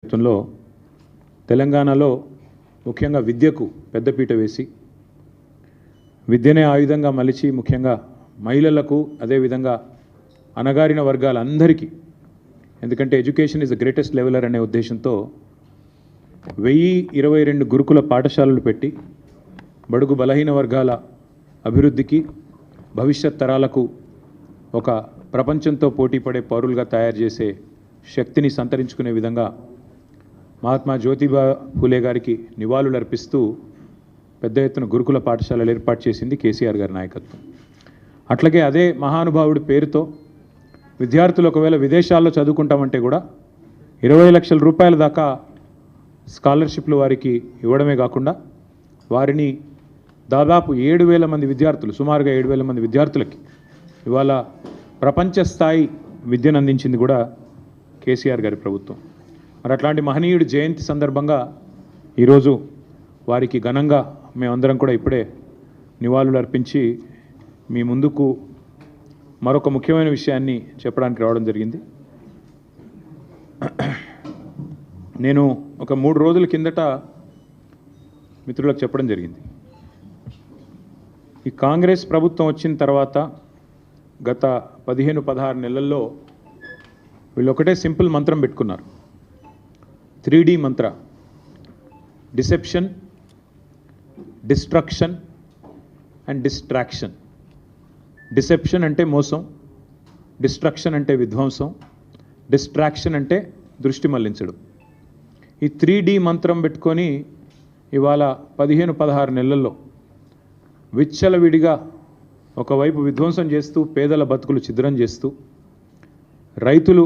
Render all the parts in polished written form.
ప్రభుత్వంలో తెలంగాణలో ముఖ్యంగా విద్యకు పెద్దపీట వేసి విద్యనే ఆయుధంగా మలిచి ముఖ్యంగా మహిళలకు అదేవిధంగా అణగారిన వర్గాలందరికీ, ఎందుకంటే education is the greatest leveller అనే ఉద్దేశంతో 1022 గురుకుల పాఠశాలలు పెట్టి బడుగు బలహీన వర్గాల అభివృద్ధికి భవిష్యత్ తరాలకు ఒక ప్రపంచంతో పోటీపడే పౌరులుగా తయారు చేసే శక్తిని సంతరించుకునే విధంగా మహాత్మా జ్యోతిబా ఫూలే గారికి నివాళులు అర్పిస్తూ పెద్ద ఎత్తున గురుకుల పాఠశాలలు ఏర్పాటు చేసింది కేసీఆర్ గారి నాయకత్వం. అట్లాగే అదే మహానుభావుడి పేరుతో విద్యార్థులు ఒకవేళ విదేశాల్లో చదువుకుంటామంటే కూడా 20 లక్షల రూపాయల దాకా స్కాలర్షిప్లు వారికి ఇవ్వడమే కాకుండా వారిని దాదాపు 7,000 మంది విద్యార్థులు, సుమారుగా 7,000 మంది విద్యార్థులకి ఇవాళ ప్రపంచ స్థాయి విద్యను అందించింది కూడా కేసీఆర్ గారి ప్రభుత్వం. మరి అట్లాంటి మహనీయుడి జయంతి సందర్భంగా ఈరోజు వారికి ఘనంగా మేమందరం కూడా ఇప్పుడే నివాళులు అర్పించి మీ ముందుకు మరొక ముఖ్యమైన విషయాన్ని చెప్పడానికి రావడం జరిగింది. నేను ఒక 3 రోజుల కిందట మిత్రులకు చెప్పడం జరిగింది, ఈ కాంగ్రెస్ ప్రభుత్వం వచ్చిన తర్వాత గత 15-16 నెలల్లో వీళ్ళు ఒకటే సింపుల్ మంత్రం పెట్టుకున్నారు, 3D Mantra: deception, destruction and distraction. Deception అంటే మోసం, డిస్ట్రక్షన్ అంటే విధ్వంసం, డిస్ట్రాక్షన్ అంటే దృష్టి మళ్లించడం. ఈ 3D మంత్రం పెట్టుకొని ఇవాళ 15-16 నెలల్లో విచ్చలవిడిగా ఒకవైపు విధ్వంసం చేస్తూ పేదల బతుకులు ఛిద్రం చేస్తూ, రైతులు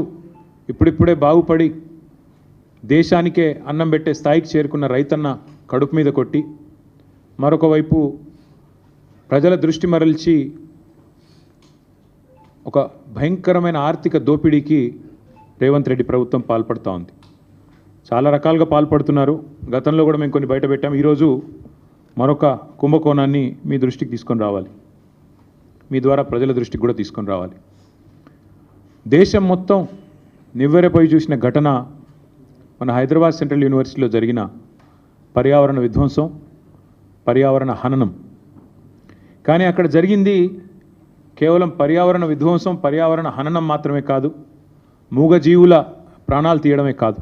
ఇప్పుడిప్పుడే బాగుపడి దేశానికే అన్నం పెట్టే స్థాయికి చేరుకున్న రైతన్న కడుపు మీద కొట్టి, మరొక వైపు ప్రజల దృష్టి మరల్చి ఒక భయంకరమైన ఆర్థిక దోపిడీకి రేవంత్ రెడ్డి ప్రభుత్వం పాల్పడుతూ ఉంది. చాలా రకాలుగా పాల్పడుతున్నారు. గతంలో కూడా మేము కొన్ని బయట పెట్టాం. ఈరోజు మరొక కుంభకోణాన్ని మీ దృష్టికి తీసుకొని రావాలి, మీ ద్వారా ప్రజల దృష్టికి కూడా తీసుకొని రావాలి. దేశం మొత్తం నివ్వెరపోయి చూసిన ఘటన మన హైదరాబాద్ సెంట్రల్ యూనివర్సిటీలో జరిగిన పర్యావరణ విధ్వంసం, పర్యావరణ హననం. కానీ అక్కడ జరిగింది కేవలం పర్యావరణ విధ్వంసం, పర్యావరణ హననం మాత్రమే కాదు, మూగజీవుల ప్రాణాలు తీయడమే కాదు.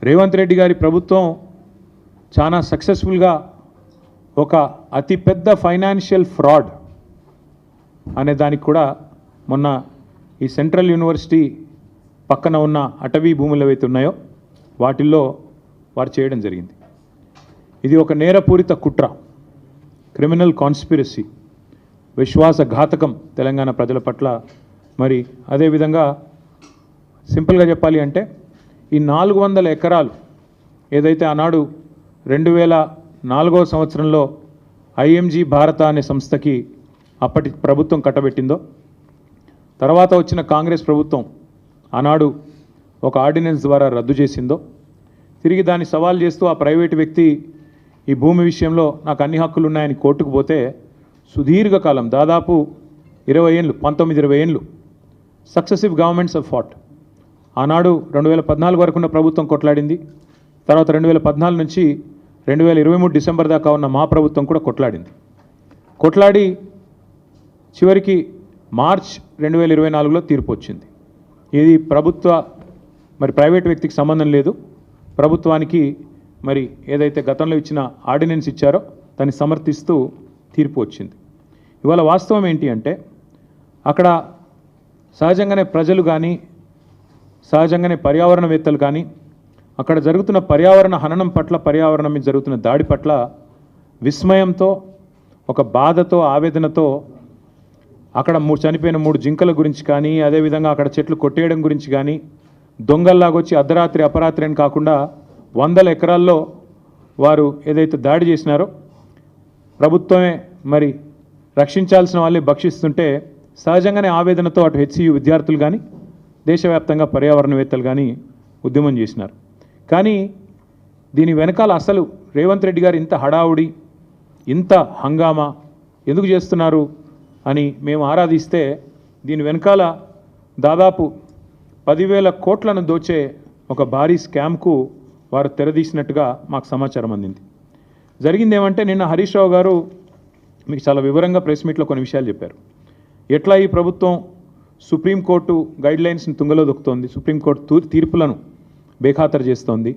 రేవంత్ రెడ్డి గారి ప్రభుత్వం చాలా సక్సెస్ఫుల్గా ఒక అతిపెద్ద ఫైనాన్షియల్ ఫ్రాడ్ అనే దానికి కూడా మొన్న ఈ సెంట్రల్ యూనివర్సిటీ పక్కన ఉన్న అటవీ భూములు ఏవైతే ఉన్నాయో వాటిల్లో వారు చేయడం జరిగింది. ఇది ఒక నేరపూరిత కుట్ర, క్రిమినల్ కాన్స్పిరసీ, విశ్వాసఘాతకం తెలంగాణ ప్రజల పట్ల. మరి అదేవిధంగా సింపుల్గా చెప్పాలి అంటే ఈ 400 ఎకరాలు ఏదైతే ఆనాడు 2004వ సంవత్సరంలో IMG భారత అనే సంస్థకి అప్పటి ప్రభుత్వం కట్టబెట్టిందో, తర్వాత వచ్చిన కాంగ్రెస్ ప్రభుత్వం ఆనాడు ఒక ఆర్డినెన్స్ ద్వారా రద్దు చేసిందో, తిరిగి దాన్ని సవాల్ చేస్తూ ఆ ప్రైవేటు వ్యక్తి ఈ భూమి విషయంలో నాకు అన్ని హక్కులు ఉన్నాయని కోర్టుకు పోతే సుదీర్ఘకాలం, దాదాపు 20 ఏళ్ళు, 19-20 ఏళ్ళు సక్సెసివ్ గవర్నమెంట్స్ ఆఫ్ ఫాట్. ఆనాడు 2014 వరకు ఉన్న ప్రభుత్వం కొట్లాడింది, తర్వాత 2014 నుంచి 2023 డిసెంబర్ దాకా ఉన్న మా ప్రభుత్వం కూడా కొట్లాడి చివరికి మార్చ్ 2024లో తీర్పు వచ్చింది. ఇది ప్రభుత్వ మరి ప్రైవేట్ వ్యక్తికి సంబంధం లేదు, ప్రభుత్వానికి మరి ఏదైతే గతంలో ఇచ్చిన ఆర్డినెన్స్ ఇచ్చారో దాన్ని సమర్థిస్తూ తీర్పు వచ్చింది. ఇవాళ వాస్తవం ఏంటి అంటే అక్కడ సహజంగానే ప్రజలు కానీ, సహజంగానే పర్యావరణవేత్తలు కానీ అక్కడ జరుగుతున్న పర్యావరణ హననం పట్ల, పర్యావరణం మీద జరుగుతున్న దాడి పట్ల విస్మయంతో, ఒక బాధతో, ఆవేదనతో అక్కడ చనిపోయిన 3 జింకల గురించి కానీ, అదేవిధంగా అక్కడ చెట్లు కొట్టేయడం గురించి కానీ, దొంగల్లాగొచ్చి అర్ధరాత్రి అపరాత్రి అని కాకుండా 100 ఎకరాల్లో వారు ఏదైతే దాడి చేసినారో ప్రభుత్వమే మరి రక్షించాల్సిన వాళ్ళే భక్షిస్తుంటే సహజంగానే ఆవేదనతో అటు HCU విద్యార్థులు కానీ, దేశవ్యాప్తంగా పర్యావరణవేత్తలు కానీ ఉద్యమం చేసినారు. కానీ దీని వెనకాల అసలు రేవంత్ రెడ్డి గారు ఇంత హడావుడి, ఇంత హంగామా ఎందుకు చేస్తున్నారు అని మేము ఆరాధిస్తే దీని వెనకాల దాదాపు 10,000 కోట్లను దోచే ఒక భారీ స్కామ్కు వారు తెరదీసినట్టుగా మాకు సమాచారం అందింది. జరిగింది ఏమంటే, నిన్న హరీష్ రావు గారు మీకు చాలా వివరంగా ప్రెస్ మీట్లో కొన్ని విషయాలు చెప్పారు. ఎట్లా ఈ ప్రభుత్వం సుప్రీంకోర్టు గైడ్లైన్స్ని తుంగలో దొక్కుతోంది, సుప్రీంకోర్టు తీర్పులను బేఖాతరు చేస్తోంది,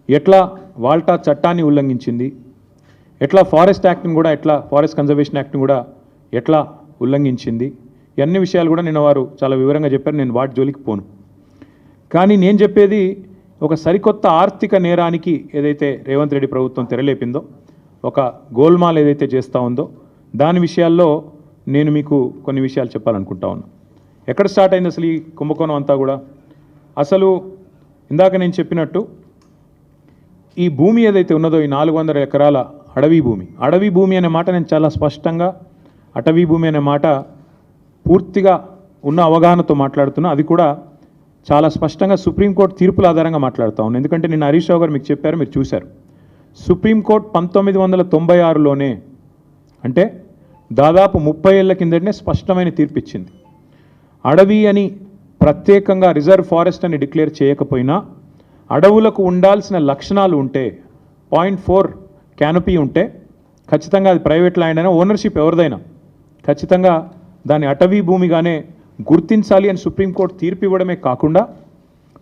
ఎట్లా వాల్టా చట్టాన్ని ఉల్లంఘించింది, ఎట్లా ఫారెస్ట్ యాక్ట్ని కూడా, ఎట్లా ఫారెస్ట్ కన్జర్వేషన్ యాక్ట్ని కూడా ఎట్లా ఉల్లంఘించింది, ఇవన్నీ విషయాలు కూడా నిన్న వారు చాలా వివరంగా చెప్పారు. నేను వాటి జోలికి పోను. కానీ నేను చెప్పేది, ఒక సరికొత్త ఆర్థిక నేరానికి ఏదైతే రేవంత్ రెడ్డి ప్రభుత్వం తెరలేపిందో, ఒక గోల్మాల్ ఏదైతే చేస్తూ ఉందో, దాని విషయాల్లో నేను మీకు కొన్ని విషయాలు చెప్పాలనుకుంటా ఉన్నా. ఎక్కడ స్టార్ట్ అయింది అసలు ఈ కుంభకోణం అంతా కూడా? అసలు ఇందాక నేను చెప్పినట్టు ఈ భూమి ఏదైతే ఉన్నదో, ఈ 400 ఎకరాల అడవి భూమి అనే మాట నేను చాలా స్పష్టంగా, అటవీ భూమి అనే మాట పూర్తిగా ఉన్న అవగాహనతో మాట్లాడుతున్నా. అది కూడా చాలా స్పష్టంగా సుప్రీంకోర్టు తీర్పుల ఆధారంగా మాట్లాడుతూ ఉన్నాను. ఎందుకంటే నిన్న హరీష్ రావు గారు మీకు చెప్పారు, మీరు చూశారు. సుప్రీంకోర్టు 1996లోనే, అంటే దాదాపు 30 ఏళ్ల కిందటనే స్పష్టమైన తీర్పు ఇచ్చింది. అడవి అని ప్రత్యేకంగా రిజర్వ్ ఫారెస్ట్ అని డిక్లేర్ చేయకపోయినా, అడవులకు ఉండాల్సిన లక్షణాలు ఉంటే, 0.4 క్యానపీ ఉంటే ఖచ్చితంగా అది ప్రైవేట్ ల్యాండ్ అయినా, ఓనర్షిప్ ఎవరిదైనా ఖచ్చితంగా దాన్ని అటవీ భూమిగానే గుర్తించాలి అని సుప్రీంకోర్టు తీర్పు ఇవ్వడమే కాకుండా,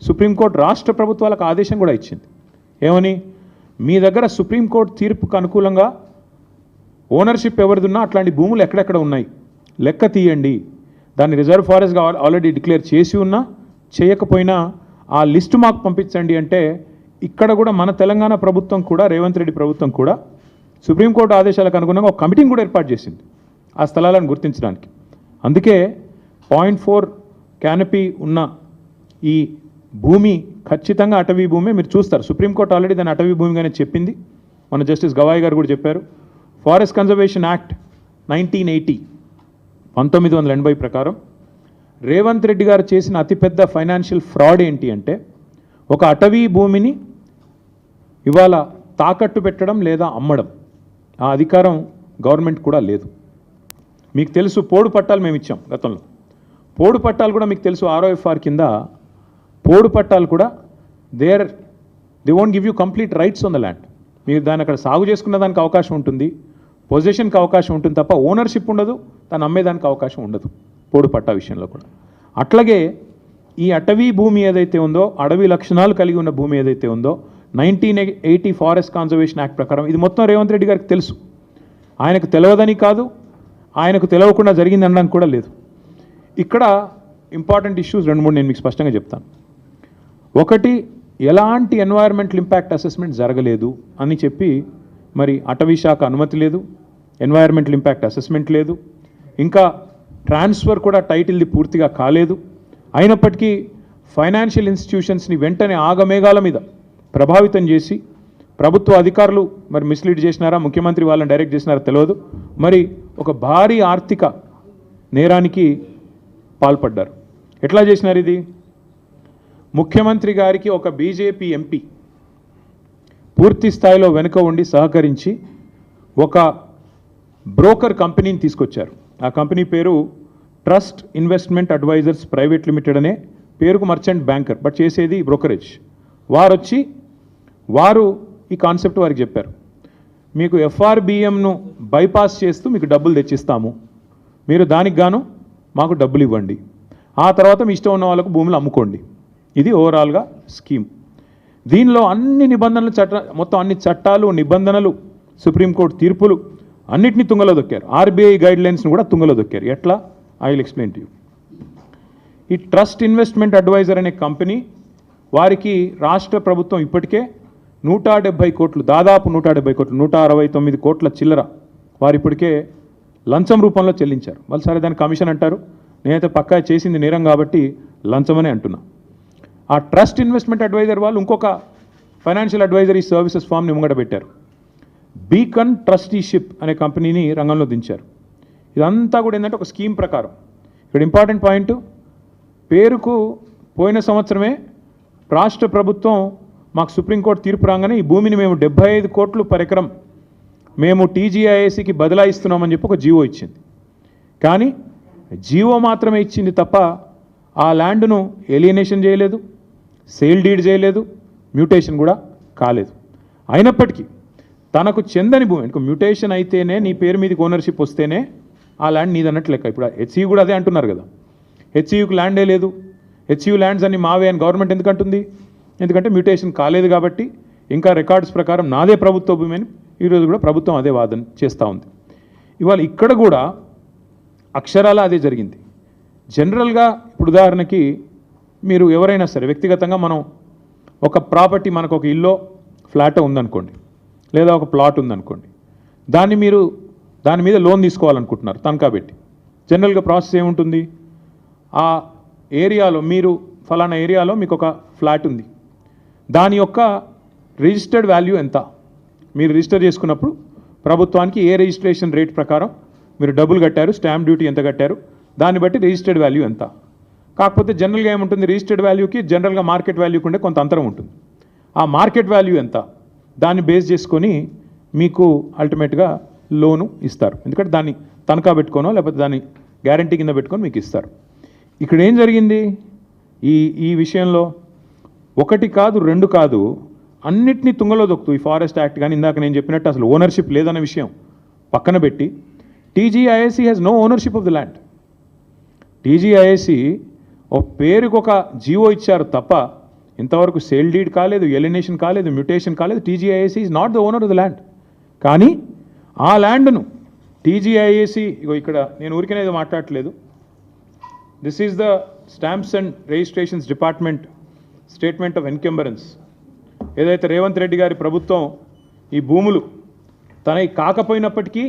సుప్రీంకోర్టు రాష్ట్ర ప్రభుత్వాలకు ఆదేశం కూడా ఇచ్చింది. ఏమని? మీ దగ్గర సుప్రీంకోర్టు తీర్పుకు అనుకూలంగా ఓనర్షిప్ ఎవరిదున్నా అట్లాంటి భూములు ఎక్కడెక్కడ ఉన్నాయి లెక్క తీయండి, దాన్ని రిజర్వ్ ఫారెస్ట్గా ఆల్రెడీ డిక్లేర్ చేసి ఉన్నా చేయకపోయినా ఆ లిస్టు మాకు పంపించండి అంటే, ఇక్కడ కూడా మన తెలంగాణ ప్రభుత్వం కూడా, రేవంత్ రెడ్డి ప్రభుత్వం కూడా సుప్రీంకోర్టు ఆదేశాలకు అనుగుణంగా ఒక కమిటీని కూడా ఏర్పాటు చేసింది ఆ స్థలాలను గుర్తించడానికి. అందుకే 0.4 క్యానపీ ఉన్న ఈ భూమి ఖచ్చితంగా అటవీ భూమి. మీరు చూస్తారు, సుప్రీంకోర్టు ఆల్రెడీ దాన్ని అటవీ భూమిగానే చెప్పింది. మన జస్టిస్ గవాయ్ గారు కూడా చెప్పారు. ఫారెస్ట్ కన్జర్వేషన్ యాక్ట్ 1980 1980 ప్రకారం రేవంత్ రెడ్డి గారు చేసిన అతిపెద్ద ఫైనాన్షియల్ ఫ్రాడ్ ఏంటి అంటే, ఒక అటవీ భూమిని ఇవాళ తాకట్టు పెట్టడం లేదా అమ్మడం, ఆ అధికారం గవర్నమెంట్ కూడా లేదు. మీకు తెలుసు, పోడు పట్టాలు మేము ఇచ్చాం గతంలో. పోడు పట్టాలు కూడా మీకు తెలుసు, ROFR కింద పోడు పట్టాలు కూడా they won't give you complete rights on the land. మీరు దాన్ని అక్కడ సాగు చేసుకున్న దానికి అవకాశం ఉంటుంది, పొజిషన్కి అవకాశం ఉంటుంది తప్ప ఓనర్షిప్ ఉండదు, దాన్ని అమ్మేదానికి అవకాశం ఉండదు పోడు పట్టా విషయంలో కూడా. అట్లాగే ఈ అటవీ భూమి ఏదైతే ఉందో, అడవి లక్షణాలు కలిగి ఉన్న భూమి ఏదైతే ఉందో, 1980 ఫారెస్ట్ కన్జర్వేషన్ యాక్ట్ ప్రకారం ఇది మొత్తం రేవంత్ రెడ్డి గారికి తెలుసు. ఆయనకు తెలియదని కాదు, ఆయనకు తెలియకుండా జరిగింది అనడానికి కూడా లేదు. ఇక్కడ ఇంపార్టెంట్ ఇష్యూస్ 2-3 నేను మీకు స్పష్టంగా చెప్తాను. ఒకటి, ఎలాంటి ఎన్వైరన్మెంటల్ ఇంపాక్ట్ అసెస్మెంట్ జరగలేదు అని చెప్పి మరి అటవీ శాఖ అనుమతి లేదు, ఎన్వైరన్మెంటల్ ఇంపాక్ట్ అసెస్మెంట్ లేదు, ఇంకా ట్రాన్స్ఫర్ కూడా టైటిల్ది పూర్తిగా కాలేదు. అయినప్పటికీ ఫైనాన్షియల్ ఇన్స్టిట్యూషన్స్ని వెంటనే ఆగమేఘాల మీద ప్రభావితం చేసి, ప్రభుత్వ అధికారులు మరి మిస్లీడ్ చేసినారా, ముఖ్యమంత్రి వాళ్ళని డైరెక్ట్ చేసినారా తెలియదు, మరి ఒక భారీ ఆర్థిక నేరానికి పాల్పడ్డారు. ఎట్లా చేసినారు ఇది? ముఖ్యమంత్రి గారికి ఒక బీజేపీ ఎంపీ పూర్తి స్థాయిలో వెనుక ఉండి సహకరించి ఒక బ్రోకర్ కంపెనీని తీసుకొచ్చారు. ఆ కంపెనీ పేరు Trust Investment Advisers Private Limited అనే పేరుకు మర్చెంట్ బ్యాంకర్, బట్ చేసేది బ్రోకరేజ్. వారు ఈ కాన్సెప్ట్ వారికి చెప్పారు, మీకు FRBMను బైపాస్ చేస్తూ మీకు డబ్బులు తెచ్చిస్తాము, మీరు దానికి గాను మాకు డబ్బులు ఇవ్వండి, ఆ తర్వాత మీ ఇష్టం ఉన్న వాళ్ళకు భూములు అమ్ముకోండి. ఇది ఓవరాల్గా స్కీమ్. దీనిలో అన్ని నిబంధనలు, మొత్తం అన్ని చట్టాలు, నిబంధనలు, సుప్రీంకోర్టు తీర్పులు అన్నిటినీ తుంగలో దొక్కారు. RBI గైడ్లైన్స్ని కూడా తుంగలో దొక్కారు. ఎట్లా? I will explain to you. ఈ ట్రస్ట్ ఇన్వెస్ట్మెంట్ అడ్వైజర్ అనే కంపెనీ వారికి రాష్ట్ర ప్రభుత్వం ఇప్పటికే 170 కోట్లు, దాదాపు 170 కోట్లు, 169 కోట్ల చిల్లర వారు ఇప్పటికే లంచం రూపంలో చెల్లించారు. వాళ్ళు సరే దాన్ని కమిషన్ అంటారు, నేనైతే పక్కా చేసింది నేరం కాబట్టి లంచమనే అంటున్నా. ఆ ట్రస్ట్ ఇన్వెస్ట్మెంట్ అడ్వైజర్ వాళ్ళు ఇంకొక ఫైనాన్షియల్ అడ్వైజరీ సర్వీసెస్ ఫామ్ని ముంగట పెట్టారు. బీకన్ ట్రస్టీషిప్ అనే కంపెనీని రంగంలో దించారు. ఇదంతా కూడా ఏంటంటే ఒక స్కీమ్ ప్రకారం. ఇక్కడ ఇంపార్టెంట్ పాయింట్, పేరుకు పోయిన సంవత్సరమే రాష్ట్ర ప్రభుత్వం మాకు సుప్రీంకోర్టు తీర్పు రాగానే ఈ భూమిని మేము 75 కోట్లు పర్ ఎకరం మేము TGIACకి బదలాయిస్తున్నామని చెప్పి ఒక జీవో ఇచ్చింది. కానీ జీవో మాత్రమే ఇచ్చింది తప్ప ఆ ల్యాండ్ను ఎలియనేషన్ చేయలేదు, సేల్ డీడ్ చేయలేదు, మ్యూటేషన్ కూడా కాలేదు. అయినప్పటికీ తనకు చెందని భూమి, ఇంకా మ్యూటేషన్ అయితేనే నీ పేరు మీదకి ఓనర్షిప్ వస్తేనే ఆ ల్యాండ్ నీదన్నట్లు లెక్క. ఇప్పుడు హెచ్సియు కూడా అదే అంటున్నారు కదా, హెచ్సియుకి ల్యాండే లేదు, హెచ్సియు ల్యాండ్స్ అన్ని మావే అని గవర్నమెంట్ ఎందుకు అంటుంది? ఎందుకంటే మ్యూటేషన్ కాలేదు కాబట్టి ఇంకా రికార్డ్స్ ప్రకారం నాదే ప్రభుత్వ భూమి అని ఈరోజు కూడా ప్రభుత్వం అదే వాదన చేస్తూ ఉంది. ఇవాళ ఇక్కడ కూడా అక్షరాల అదే జరిగింది. జనరల్గా ఇప్పుడు ఉదాహరణకి మీరు ఎవరైనా సరే వ్యక్తిగతంగా మనం ఒక ప్రాపర్టీ, మనకు ఒక ఇల్లో ఫ్లాట్ ఉందనుకోండి, లేదా ఒక ప్లాట్ ఉందనుకోండి, దాని మీద లోన్ తీసుకోవాలనుకుంటున్నారు తనఖా పెట్టి. జనరల్గా ప్రాసెస్ ఏముంటుంది? ఆ ఏరియాలో మీరు ఫలానా ఏరియాలో మీకు ఒక ఫ్లాట్ ఉంది, దాని యొక్క రిజిస్టర్డ్ వాల్యూ ఎంత, మీరు రిజిస్టర్ చేసుకున్నప్పుడు ప్రభుత్వానికి ఏ రిజిస్ట్రేషన్ రేట్ ప్రకారం మీరు డబ్బులు కట్టారు, స్టాంప్ డ్యూటీ ఎంత కట్టారు, దాన్ని బట్టి రిజిస్టర్డ్ వాల్యూ ఎంత. కాకపోతే జనరల్గా ఏముంటుంది, రిజిస్టర్డ్ వాల్యూకి జనరల్గా మార్కెట్ వాల్యూకి ఉండే కొంత అంతరం ఉంటుంది. ఆ మార్కెట్ వాల్యూ ఎంత, దాన్ని బేస్ చేసుకొని మీకు అల్టిమేట్గా లోను ఇస్తారు. ఎందుకంటే దాన్ని తనఖా పెట్టుకోనో లేకపోతే దాన్ని గ్యారంటీ కింద పెట్టుకొని మీకు ఇస్తారు. ఇక్కడ ఏం జరిగింది ఈ విషయంలో? ఒకటి కాదు, రెండు కాదు, అన్నిటినీ తుంగలో దొక్కుతూ ఈ ఫారెస్ట్ యాక్ట్ కానీ ఇందాక నేను చెప్పినట్టు అసలు ఓనర్షిప్ లేదన్న విషయం పక్కన పెట్టి TGIAC has no ownership of the land. TGIAC ఒక పేరుకు ఒక జీవో ఇచ్చారు తప్ప ఇంతవరకు సేల్ డీడ్ కాలేదు, ఎలినేషన్ కాలేదు, మ్యూటేషన్ కాలేదు. TGIAC is not the owner of the land. కానీ ఆ ల్యాండ్ను టీజీఐఏసీ, ఇక్కడ నేను ఊరికేనేది మాట్లాడట్లేదు, this is the stamps and registrations department statement of encumbrance. ఏదైతే రేవంత్ రెడ్డి గారి ప్రభుత్వం ఈ భూములు తనవి కాకపోయినప్పటికీ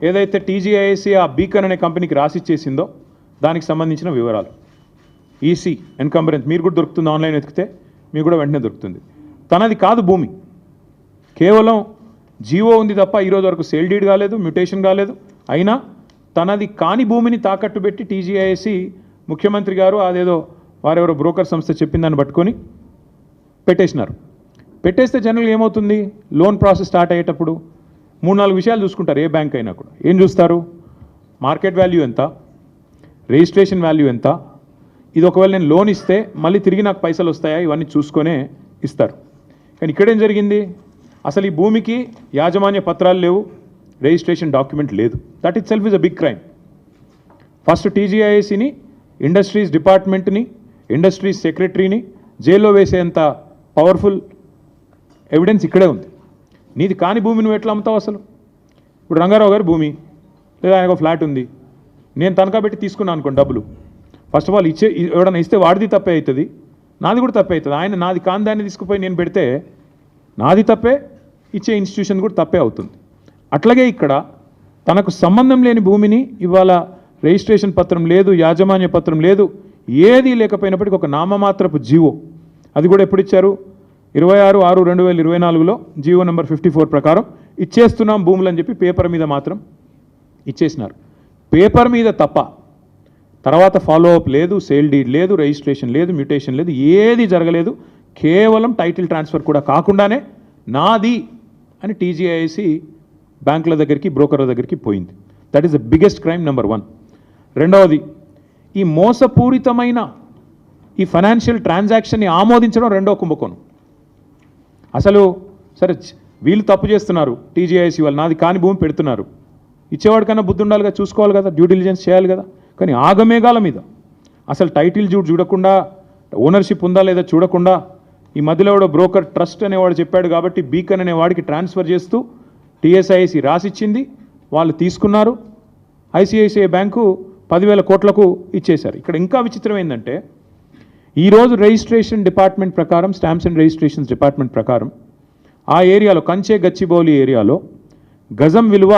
ఏదైతే టీజీఐఏసీ ఆ బీకన్ అనే కంపెనీకి రాసిచ్చేసిందో దానికి సంబంధించిన వివరాలు, ఈసీ ఎన్కంబరెన్స్, మీరు కూడా దొరుకుతుంది, ఆన్లైన్ వెతికితే మీకు కూడా వెంటనే దొరుకుతుంది. తనది కాదు భూమి, కేవలం జీవో ఉంది తప్ప ఈరోజు వరకు సేల్ డీడ్ కాలేదు, మ్యూటేషన్ కాలేదు. అయినా తనది కాని భూమిని తాకట్టు పెట్టి టీజీఐఏసీ ముఖ్యమంత్రి గారు అదేదో వారెవరో బ్రోకర్ సంస్థ చెప్పిందని పట్టుకొని పెట్టేసినారు. పెట్టేస్తే జనరల్గా ఏమవుతుంది, లోన్ ప్రాసెస్ స్టార్ట్ అయ్యేటప్పుడు 3-4 విషయాలు చూసుకుంటారు. ఏ బ్యాంక్ అయినా కూడా ఏం చూస్తారు? మార్కెట్ వాల్యూ ఎంత, రిజిస్ట్రేషన్ వాల్యూ ఎంత, ఇది ఒకవేళ నేను లోన్ ఇస్తే మళ్ళీ తిరిగి నాకు పైసలు వస్తాయా, ఇవన్నీ చూసుకొనే ఇస్తారు. కానీ ఇక్కడేం జరిగింది, అసలు ఈ భూమికి యాజమాన్య పత్రాలు లేవు, రిజిస్ట్రేషన్ డాక్యుమెంట్ లేదు. That itself is a big crime. First టీజీఐఏసీని, ఇండస్ట్రీస్ డిపార్ట్మెంట్ని, ఇండస్ట్రీస్ సెక్రటరీని జైల్లో వేసేంత పవర్ఫుల్ ఎవిడెన్స్ ఇక్కడే ఉంది. నీది కాని భూమి నువ్వు ఎట్లా అమ్ముతావు అసలు? ఇప్పుడు రంగారావు గారి భూమి లేదా ఆయనకు ఫ్లాట్ ఉంది, నేను తనఖా పెట్టి తీసుకున్నాను అనుకోండి డబ్బులు. ఫస్ట్ ఆఫ్ ఆల్ ఎవడన్నా ఇస్తే వాడిది తప్పే అవుతుంది, నాది కూడా తప్పే అవుతుంది. ఆయన నాది కాని దాన్ని తీసుకుపోయి నేను పెడితే నాది తప్పే, ఇచ్చే ఇన్స్టిట్యూషన్ కూడా తప్పే అవుతుంది. అట్లాగే ఇక్కడ తనకు సంబంధం లేని భూమిని ఇవాళ రిజిస్ట్రేషన్ పత్రం లేదు, యాజమాన్య పత్రం లేదు, ఏది లేకపోయినప్పటికీ ఒక నామమాత్రపు జీవో, అది కూడా ఎప్పుడు ఇచ్చారు? 26/6/2024లో జీవో నెంబర్ 54 ప్రకారం ఇచ్చేస్తున్నాం భూములు అని చెప్పి పేపర్ మీద మాత్రం ఇచ్చేసినారు. పేపర్ మీద తప్ప తర్వాత ఫాలో అప్ లేదు, సేల్ డీడ్ లేదు, రిజిస్ట్రేషన్ లేదు, మ్యూటేషన్ లేదు, ఏది జరగలేదు. కేవలం టైటిల్ ట్రాన్స్ఫర్ కూడా కాకుండానే నాది అని టీజీఐఏసీ బ్యాంకుల దగ్గరికి, బ్రోకర్ల దగ్గరికి పోయింది. That is the biggest crime number 1. రెండవది, ఈ మోసపూరితమైన ఈ ఫైనాన్షియల్ ట్రాన్సాక్షన్ని ఆమోదించడం రెండో కుంభకోణం. అసలు సరే వీళ్ళు తప్పు చేస్తున్నారు, టీజీఐఏసీ వాళ్ళు నాది కాని భూమి పెడుతున్నారు, ఇచ్చేవాడి కన్నా బుద్ధి ఉండాలి కదా, చూసుకోవాలి కదా, డ్యూ డిలిజెన్స్ చేయాలి కదా. కానీ ఆగమేఘాల మీద అసలు టైటిల్ చూడకుండా, ఓనర్షిప్ ఉందా లేదా చూడకుండా, ఈ మధ్యలో కూడా బ్రోకర్ ట్రస్ట్ అనేవాడు చెప్పాడు కాబట్టి బీకన్ అనేవాడికి ట్రాన్స్ఫర్ చేస్తూ టీఎస్ఐఏసీ రాసిచ్చింది, వాళ్ళు తీసుకున్నారు, ఐసిఐసిఐ బ్యాంకు 10,000 కోట్లకు ఇచ్చేశారు. ఇక్కడ ఇంకా విచిత్రం ఏంటంటే ఈరోజు రిజిస్ట్రేషన్ డిపార్ట్మెంట్ ప్రకారం, స్టాంప్స్ అండ్ రిజిస్ట్రేషన్స్ డిపార్ట్మెంట్ ప్రకారం ఆ ఏరియాలో కంచే గచ్చిబౌలి ఏరియాలో గజం విలువ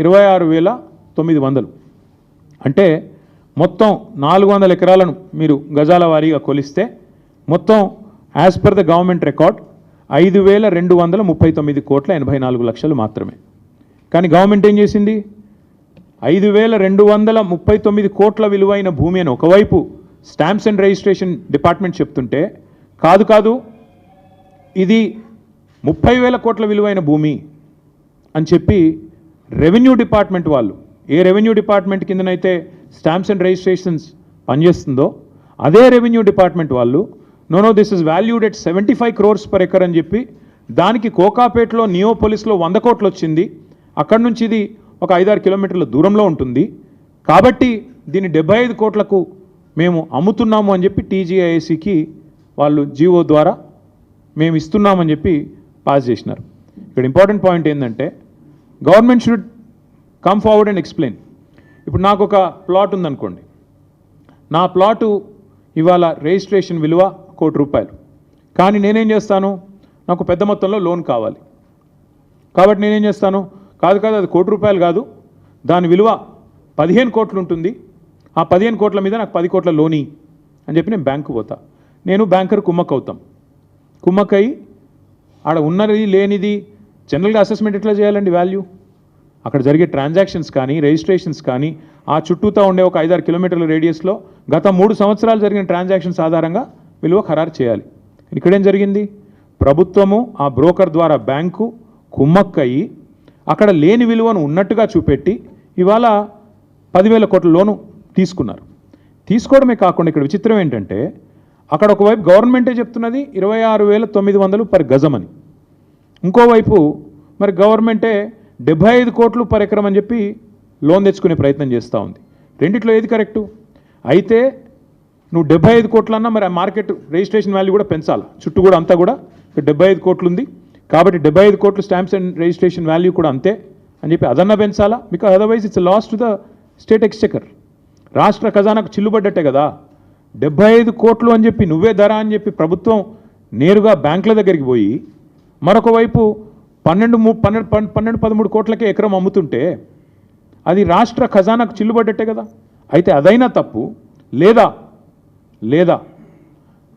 26,900. అంటే మొత్తం 400 ఎకరాలను మీరు గజాల వారీగా కొలిస్తే మొత్తం as per the government record 5,239,84,00,000 మాత్రమే. కానీ గవర్నమెంట్ ఏం చేసింది, 5,239 కోట్ల విలువైన భూమి అని ఒకవైపు స్టాంప్స్ అండ్ రిజిస్ట్రేషన్ డిపార్ట్మెంట్ చెప్తుంటే, కాదు ఇది 30,000 కోట్ల విలువైన భూమి అని చెప్పి రెవెన్యూ డిపార్ట్మెంట్ వాళ్ళు, ఏ రెవెన్యూ డిపార్ట్మెంట్ కిందనైతే స్టాంప్స్ అండ్ రిజిస్ట్రేషన్స్ పనిచేస్తుందో అదే రెవెన్యూ డిపార్ట్మెంట్ వాళ్ళు no this is valued at 75 crores per acre అని చెప్పి దానికి కోకాపేటలో నియోపోలిస్లో 100 కోట్లు వచ్చింది. అక్కడి నుంచి ఇది ఒక 5-6 కిలోమీటర్ల దూరంలో ఉంటుంది కాబట్టి దీన్ని 75 కోట్లకు మేము అమ్ముతున్నాము అని చెప్పి టీజీఐఏసీకి వాళ్ళు జీవో ద్వారా మేము ఇస్తున్నామని చెప్పి పాస్ చేసినారు. ఇక్కడ ఇంపార్టెంట్ పాయింట్ ఏంటంటే government should come forward and explain. ఇప్పుడు నాకు ఒక ప్లాట్ ఉందనుకోండి, నా ప్లాటు ఇవాళ రిజిస్ట్రేషన్ విలువ ₹1 కోటి, కానీ నేనేం చేస్తాను, నాకు పెద్ద మొత్తంలో లోన్ కావాలి కాబట్టి నేనేం చేస్తాను, కాదు అది ₹1 కోటి కాదు, దాని విలువ 15 కోట్లు ఉంటుంది, ఆ 15 కోట్ల మీద నాకు 10 కోట్ల లోని అని చెప్పి నేను బ్యాంకు పోతా. నేను బ్యాంకర్ కుమ్మక్కవుతాం. కుమ్మక్కయి ఆడ ఉన్నది లేనిది జనరల్గా అసెస్మెంట్ ఎట్లా చేయాలండి, వాల్యూ అక్కడ జరిగే ట్రాన్సాక్షన్స్ కానీ రిజిస్ట్రేషన్స్ కానీ ఆ చుట్టూతా ఉండే ఒక 5-6 కిలోమీటర్ల రేడియస్లో గత 3 సంవత్సరాలు జరిగిన ట్రాన్సాక్షన్స్ ఆధారంగా విలువ ఖరారు చేయాలి. ఇక్కడేం జరిగింది, ప్రభుత్వము ఆ బ్రోకర్ ద్వారా బ్యాంకు కుమ్మక్కయి అక్కడ లేని విలువను ఉన్నట్టుగా చూపెట్టి ఇవాళ 10,000 కోట్ల లోను తీసుకున్నారు. తీసుకోవడమే కాకుండా ఇక్కడ విచిత్రం ఏంటంటే అక్కడ ఒకవైపు గవర్నమెంటే చెప్తున్నది 26,900 per గజమని, ఇంకోవైపు మరి గవర్నమెంటే 75 కోట్లు per ఎకరం అని చెప్పి లోన్ తెచ్చుకునే ప్రయత్నం చేస్తూ ఉంది. రెండిట్లో ఏది కరెక్టు? అయితే నువ్వు 75 కోట్లన్నా మరి ఆ మార్కెట్ రిజిస్ట్రేషన్ వాల్యూ కూడా పెంచాలి, చుట్టూ కూడా అంతా కూడా 75 కోట్లు ఉంది కాబట్టి 75 కోట్లు స్టాంప్స్ అండ్ రిజిస్ట్రేషన్ వాల్యూ కూడా అంతే అని చెప్పి అదన్నా పెంచాలా, because otherwise it's loss to the state exchequer. రాష్ట్ర ఖజానాకు చిల్లుబడ్డట్టే కదా. 75 కోట్లు అని చెప్పి నువ్వే ధర అని చెప్పి ప్రభుత్వం నేరుగా బ్యాంకుల దగ్గరికి పోయి మరొక వైపు 12-13 కోట్లకే ఎకరం అమ్ముతుంటే అది రాష్ట్ర ఖజానాకు చిల్లుబడ్డట్టే కదా. అయితే అదైనా తప్పు, లేదా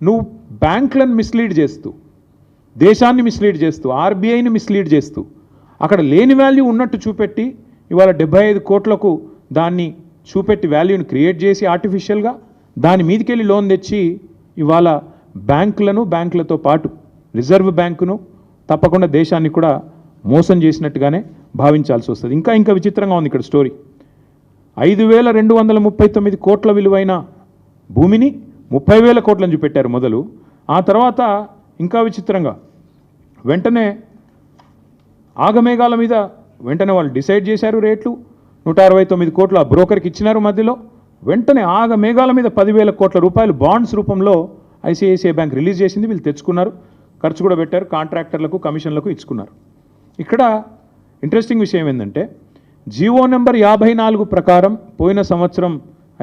నువ్వు బ్యాంకులను మిస్లీడ్ చేస్తూ, దేశాన్ని మిస్లీడ్ చేస్తూ, ఆర్బీఐని మిస్లీడ్ చేస్తూ అక్కడ లేని వాల్యూ ఉన్నట్టు చూపెట్టి ఇవాళ 75 కోట్లకు దాన్ని చూపెట్టి వాల్యూని క్రియేట్ చేసి ఆర్టిఫిషియల్గా దాని మీదకెళ్ళి లోన్ తెచ్చి ఇవాళ బ్యాంకులతో పాటు రిజర్వ్ బ్యాంకును తప్పకుండా దేశాన్ని కూడా మోసం చేసినట్టుగానే భావించాల్సి వస్తుంది. ఇంకా విచిత్రంగా ఉంది ఇక్కడ స్టోరీ. 5,239 కోట్ల విలువైన భూమిని 30,000 కోట్లని చూపెట్టారు మొదలు. ఆ తర్వాత ఇంకా విచిత్రంగా వెంటనే ఆగమేఘాల మీద వెంటనే వాళ్ళు డిసైడ్ చేశారు రేట్లు. 169 కోట్ల బ్రోకర్కి ఇచ్చినారు మధ్యలో. వెంటనే ఆగమేఘాల మీద 10,000 కోట్ల రూపాయలు బాండ్స్ రూపంలో ఐసిఐసిఐ బ్యాంక్ రిలీజ్ చేసింది. వీళ్ళు తెచ్చుకున్నారు, ఖర్చు కూడా పెట్టారు, కాంట్రాక్టర్లకు కమిషన్లకు ఇచ్చుకున్నారు. ఇక్కడ ఇంట్రెస్టింగ్ విషయం ఏంటంటే జీవో నెంబర్ 54 ప్రకారం పోయిన సంవత్సరం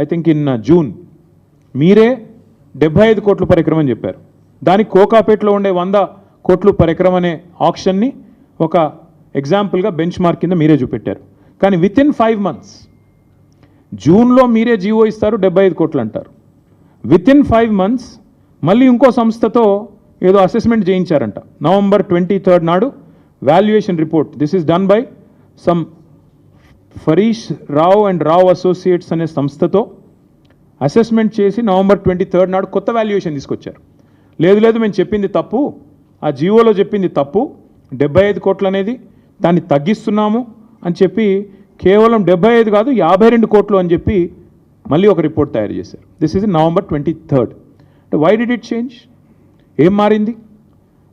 ఐ థింక్ ఇన్ జూన్ మీరే 75 కోట్లు per ఎకరం అని చెప్పారు. దానికి కోకాపేటలో ఉండే 100 కోట్లు per ఎకరం అనే ఆప్షన్ని ఒక ఎగ్జాంపుల్గా బెంచ్ మార్క్ కింద మీరే చూపెట్టారు. కానీ వితిన్ 5 months జూన్లో మీరే జీవో ఇస్తారు, 75 కోట్లు అంటారు. వితిన్ 5 months మళ్ళీ ఇంకో సంస్థతో ఏదో అసెస్మెంట్ చేయించారంట. November 23 నాడు valuation report, this is done by some ఫరీష్ Rao and Rao associates అనే సంస్థతో అసెస్మెంట్ చేసి November 23 నాడు కొత్త వాల్యుయేషన్ తీసుకొచ్చారు. లేదు మేము చెప్పింది తప్పు, ఆ జీవోలో చెప్పింది తప్పు, 75 కోట్లు అనేది దాన్ని తగ్గిస్తున్నాము అని చెప్పి కేవలం 75 కాదు 52 కోట్లు అని చెప్పి మళ్ళీ ఒక రిపోర్ట్ తయారు చేశారు. This is November 23. Why did it change? ఏం మారింది?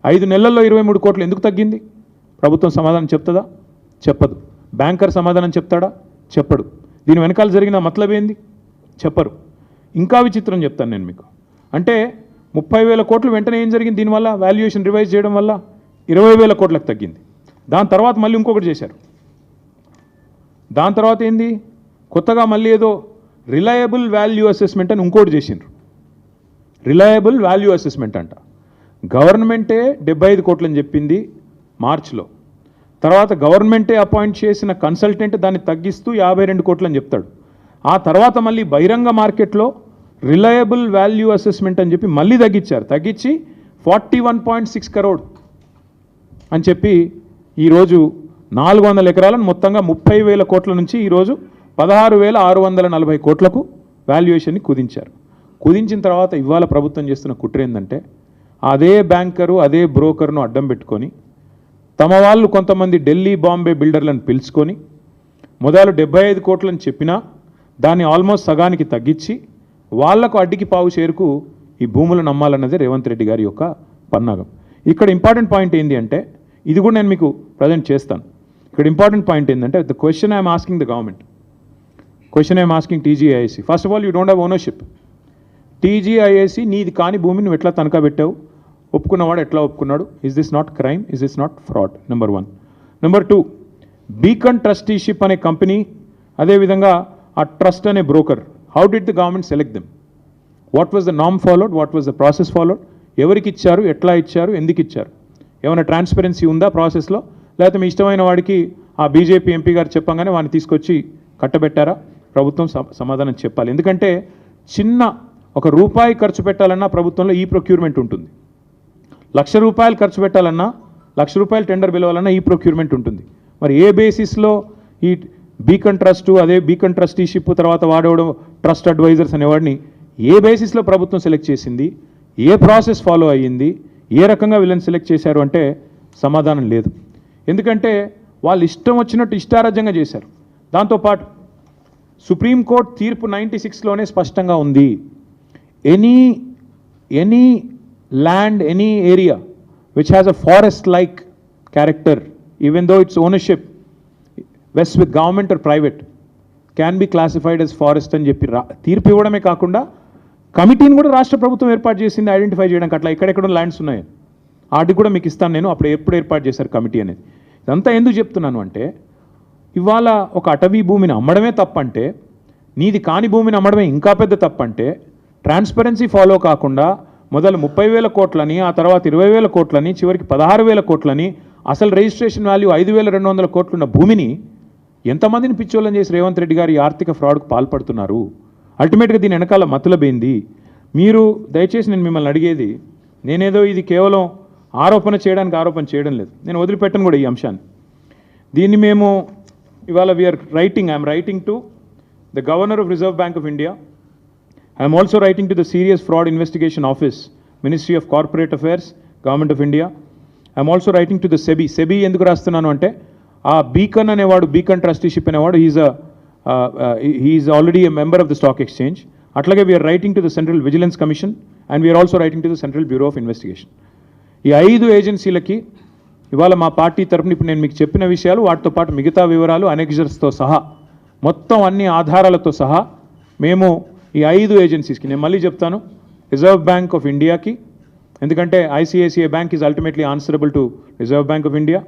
5 నెలల్లో 23 కోట్లు ఎందుకు తగ్గింది? ప్రభుత్వం సమాధానం చెప్తుందా? చెప్పదు. బ్యాంకర్ సమాధానం చెప్తాడా? చెప్పడు. దీని వెనకాల జరిగిన మతలబ్ ఏంది? చెప్పరు. ఇంకా విచిత్రం చెప్తాను నేను మీకు. అంటే 30,000 కోట్లు వెంటనే ఏం జరిగింది? దీనివల్ల వాల్యుయేషన్ రివైజ్ చేయడం వల్ల 20,000 కోట్లకు తగ్గింది. దాని తర్వాత మళ్ళీ ఇంకొకటి చేశారు. దాని తర్వాత ఏంది? కొత్తగా మళ్ళీ ఏదో రిలయబుల్ వాల్యూ అసెస్మెంట్ అని ఇంకోటి చేసిండ్రు. రిలయబుల్ వాల్యూ అసెస్మెంట్ అంట. గవర్నమెంటే 75 కోట్లు అని చెప్పింది మార్చిలో. తర్వాత గవర్నమెంటే అపాయింట్ చేసిన కన్సల్టెంట్ దాన్ని తగ్గిస్తూ 52 కోట్లు అని చెప్తాడు. ఆ తర్వాత మళ్ళీ బహిరంగ మార్కెట్లో రిలయబుల్ వాల్యూ అసెస్మెంట్ అని చెప్పి మళ్ళీ తగ్గించి 41.6 crore అని చెప్పి ఈరోజు 400 ఎకరాలను మొత్తంగా 30,000 కోట్ల నుంచి ఈరోజు 16,640 కోట్లకు వాల్యుయేషన్ని కుదించారు. కుదించిన తర్వాత ఇవాళ ప్రభుత్వం చేస్తున్న కుట్ర ఏంటంటే అదే బ్యాంకరు అదే బ్రోకర్ను అడ్డం పెట్టుకొని తమ వాళ్ళు కొంతమంది ఢిల్లీ బాంబే బిల్డర్లను పిలుచుకొని మొదలు 75 కోట్లని చెప్పినా దాన్ని ఆల్మోస్ట్ సగానికి తగ్గించి వాళ్లకు అడ్డికి పావు షేరుకు ఈ భూములను అమ్మాలన్నదే రేవంత్ రెడ్డి గారి యొక్క పన్నాగం. ఇక్కడ ఇంపార్టెంట్ పాయింట్ ఏంటి అంటే, ఇది కూడా నేను మీకు ప్రజెంట్ చేస్తాను. ఇక్కడ ఇంపార్టెంట్ పాయింట్ ఏంటంటే, the question I'm asking the government, question I'm asking టీజీఐఏసీ. First of all, you don't have ownership. టీజీఐఏసీ నీది కాని భూమిని నువ్వు ఎట్లా తనఖా పెట్టావు, ఒప్పుకున్నవాడు ఎట్లా ఒప్పుకున్నాడు? Is this not crime? Is this not fraud? Number 1. Number 2, Beacon Trusteeship అనే కంపెనీ, అదేవిధంగా ఆ ట్రస్ట్ అనే broker, how did the government select them? What was the నామ్ followed? What was the process followed? ఎవరికి ఇచ్చారు, ఎట్లా ఇచ్చారు, ఎందుకు ఇచ్చారు? ఏమైనా ట్రాన్స్పరెన్సీ ఉందా ప్రాసెస్లో? లేకపోతే మీ ఇష్టమైన వాడికి ఆ బీజేపీ ఎంపీ గారు చెప్పంగానే వాడిని తీసుకొచ్చి కట్టబెట్టారా? ప్రభుత్వం సమాధానం చెప్పాలి. ఎందుకంటే చిన్న ₹1 ఖర్చు పెట్టాలన్నా ప్రభుత్వంలో ఈ ప్రొక్యూర్మెంట్ ఉంటుంది. ₹1,00,000 ఖర్చు పెట్టాలన్నా, ₹1,00,000 టెండర్ పిలవాలన్నా ఈ ప్రొక్యూర్మెంట్ ఉంటుంది. మరి ఏ బేసిస్లో ఈ బీకన్ ట్రస్ట్, అదే బీకన్ ట్రస్టీషిప్, తర్వాత వాడేవాడు ట్రస్ట్ అడ్వైజర్స్ అనేవాడిని ఏ బేసిస్లో ప్రభుత్వం సెలెక్ట్ చేసింది? ఏ ప్రాసెస్ ఫాలో అయ్యింది? ఏ రకంగా వీళ్ళని సెలెక్ట్ చేశారు అంటే సమాధానం లేదు. ఎందుకంటే వాళ్ళు ఇష్టం వచ్చినట్టు ఇష్టారాజ్యంగా చేశారు. దాంతోపాటు సుప్రీంకోర్టు తీర్పు 96లోనే స్పష్టంగా ఉంది, any land, any area which has a forest like character, even though its ownership vest with government or private, can be classified as forest అని చెప్పి తీర్పు ఇవ్వడమే కాకుండా కమిటీని కూడా రాష్ట్ర ప్రభుత్వం ఏర్పాటు చేసింది ఐడెంటిఫై చేయడానికి. అట్లా ఎక్కడెక్కడ ల్యాండ్స్ ఉన్నాయి వాటికి కూడా మీకు ఇస్తాను నేను, అప్పుడు ఎప్పుడు ఏర్పాటు చేశారు కమిటీ అనేది. ఇదంతా ఎందుకు చెప్తున్నాను అంటే, ఇవాళ ఒక అటవీ భూమిని అమ్మడమే తప్పంటే, నీది కాని భూమిని అమ్మడమే ఇంకా పెద్ద తప్పంటే, ట్రాన్స్పరెన్సీ ఫాలో కాకుండా మొదలు 30,000 కోట్లని, ఆ తర్వాత 20,000 కోట్లని, చివరికి 16,000 కోట్లని, అసలు రిజిస్ట్రేషన్ వాల్యూ 5,200 కోట్లున్న భూమిని ఎంతమందిని పిచ్చోళ్ళని చేసి రేవంత్ రెడ్డి గారు ఈ ఆర్థిక ఫ్రాడ్కు పాల్పడుతున్నారు? అల్టిమేట్గా దీని వెనకాల మతలబేంది? మీరు దయచేసి నేను మిమ్మల్ని అడిగేది, నేనేదో ఇది కేవలం ఆరోపణ చేయడం లేదు, నేను వదిలిపెట్టను కూడా ఈ అంశాన్ని. దీన్ని మేము ఇవాళ I'm writing to the governor of Reserve Bank of India, I'm also writing to the Serious fraud Investigation Office, Ministry of Corporate Affairs, Government of India. I'm also writing to the SEBI ఎందుకు రాస్తున్నాను అంటే, ఆ Beacon అనేవాడు, Beacon trusteeship అనేవాడు, is already a member of the stock exchange. అట్లాగే we're writing to the central vigilance commission and we're also writing to the central bureau of investigation. ఈ 5 ఏజెన్సీలకి ఇవాళ మా పార్టీ తరఫున ఇప్పుడు నేను మీకు చెప్పిన విషయాలు, వాటితో పాటు మిగతా వివరాలు అనెక్జర్స్తో సహా, మొత్తం అన్ని ఆధారాలతో సహా మేము ఈ 5 ఏజెన్సీస్కి, నేను మళ్ళీ చెప్తాను, రిజర్వ్ బ్యాంక్ ఆఫ్ ఇండియాకి, ఎందుకంటే ICICI bank is ultimately answerable to reserve Bank of India,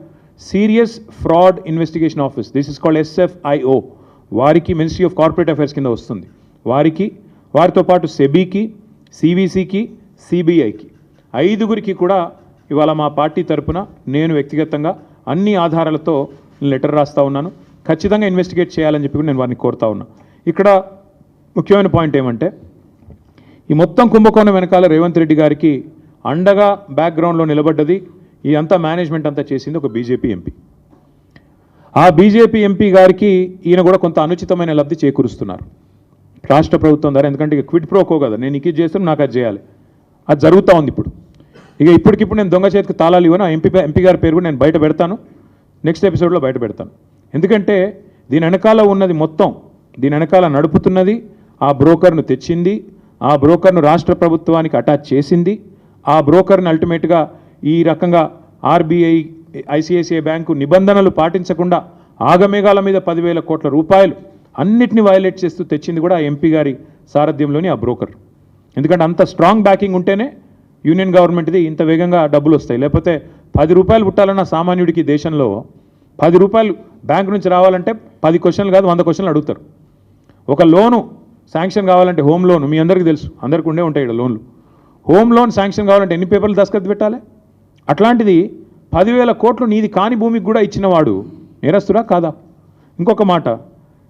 serious fraud Investigation office, this is called SFIO, వారికి మినిస్ట్రీ ఆఫ్ కార్పొరేట్ అఫైర్స్ కింద వస్తుంది, వారికి, వారితో పాటు సెబీకి, సివిసికి, సిబిఐకి, 5గురికి కూడా ఇవాళ మా పార్టీ తరఫున నేను వ్యక్తిగతంగా అన్ని ఆధారాలతో లెటర్ రాస్తూ ఉన్నాను. ఖచ్చితంగా ఇన్వెస్టిగేట్ చేయాలని చెప్పి కూడా నేను వారిని కోరుతా ఉన్నా. ఇక్కడ ముఖ్యమైన పాయింట్ ఏమంటే, ఈ మొత్తం కుంభకోణం వెనకాల రేవంత్ రెడ్డి గారికి అండగా బ్యాక్గ్రౌండ్లో నిలబడ్డది, ఈ అంతా మేనేజ్మెంట్ అంతా చేసింది ఒక బీజేపీ ఎంపీ. ఆ బీజేపీ ఎంపీ గారికి ఈయన కూడా కొంత అనుచితమైన లబ్ధి చేకూరుస్తున్నారు రాష్ట్ర ప్రభుత్వం ద్వారా. ఎందుకంటే ఇక క్విడ్ ప్రోకో కదా, నేను ఇది చేస్తాను, నాకు అది చేయాలి, అది జరుగుతూ ఉంది ఇప్పుడు. ఇక ఇప్పటికిప్పుడు నేను దొంగ చేతికి తాళాలు ఇవ్వను, ఎంపీ గారి పేరు కూడా నేను బయట పెడతాను, నెక్స్ట్ ఎపిసోడ్లో బయట పెడతాను. ఎందుకంటే దీని వెనకాల ఉన్నది మొత్తం, దీని వెనకాల నడుపుతున్నది, ఆ బ్రోకర్ను తెచ్చింది, ఆ బ్రోకర్ను రాష్ట్ర ప్రభుత్వానికి అటాచ్ చేసింది, ఆ బ్రోకర్ని అల్టిమేట్గా ఈ రకంగా ఆర్బీఐ, ఐసిఐసిఐ బ్యాంకు నిబంధనలు పాటించకుండా ఆగమేఘాల మీద 10,000 కోట్ల రూపాయలు అన్నిటిని వైలేట్ చేస్తూ తెచ్చింది కూడా ఆ ఎంపీ గారి సారథ్యంలోని ఆ బ్రోకర్. ఎందుకంటే అంత స్ట్రాంగ్ బ్యాకింగ్ ఉంటేనే యూనియన్ గవర్నమెంట్ది ఇంత వేగంగా డబ్బులు వస్తాయి. లేకపోతే ₹10 పుట్టాలన్న సామాన్యుడికి దేశంలో ₹10 బ్యాంకు నుంచి రావాలంటే 10 క్వశ్చన్లు కాదు 100 క్వశ్చన్లు అడుగుతారు. ఒక లోను శాంక్షన్ కావాలంటే, హోమ్ లోను మీ అందరికీ తెలుసు, అందరికీ ఉండే ఉంటాయి ఇక్కడ లోన్లు, హోమ్ లోన్ శాంక్షన్ కావాలంటే ఎన్ని పేపర్లు దస్తఖత్ పెట్టాలి? అట్లాంటిది 10,000 కోట్లు నీది కాని భూమికి కూడా ఇచ్చినవాడు నేరస్తుడా కాదా? ఇంకొక మాట,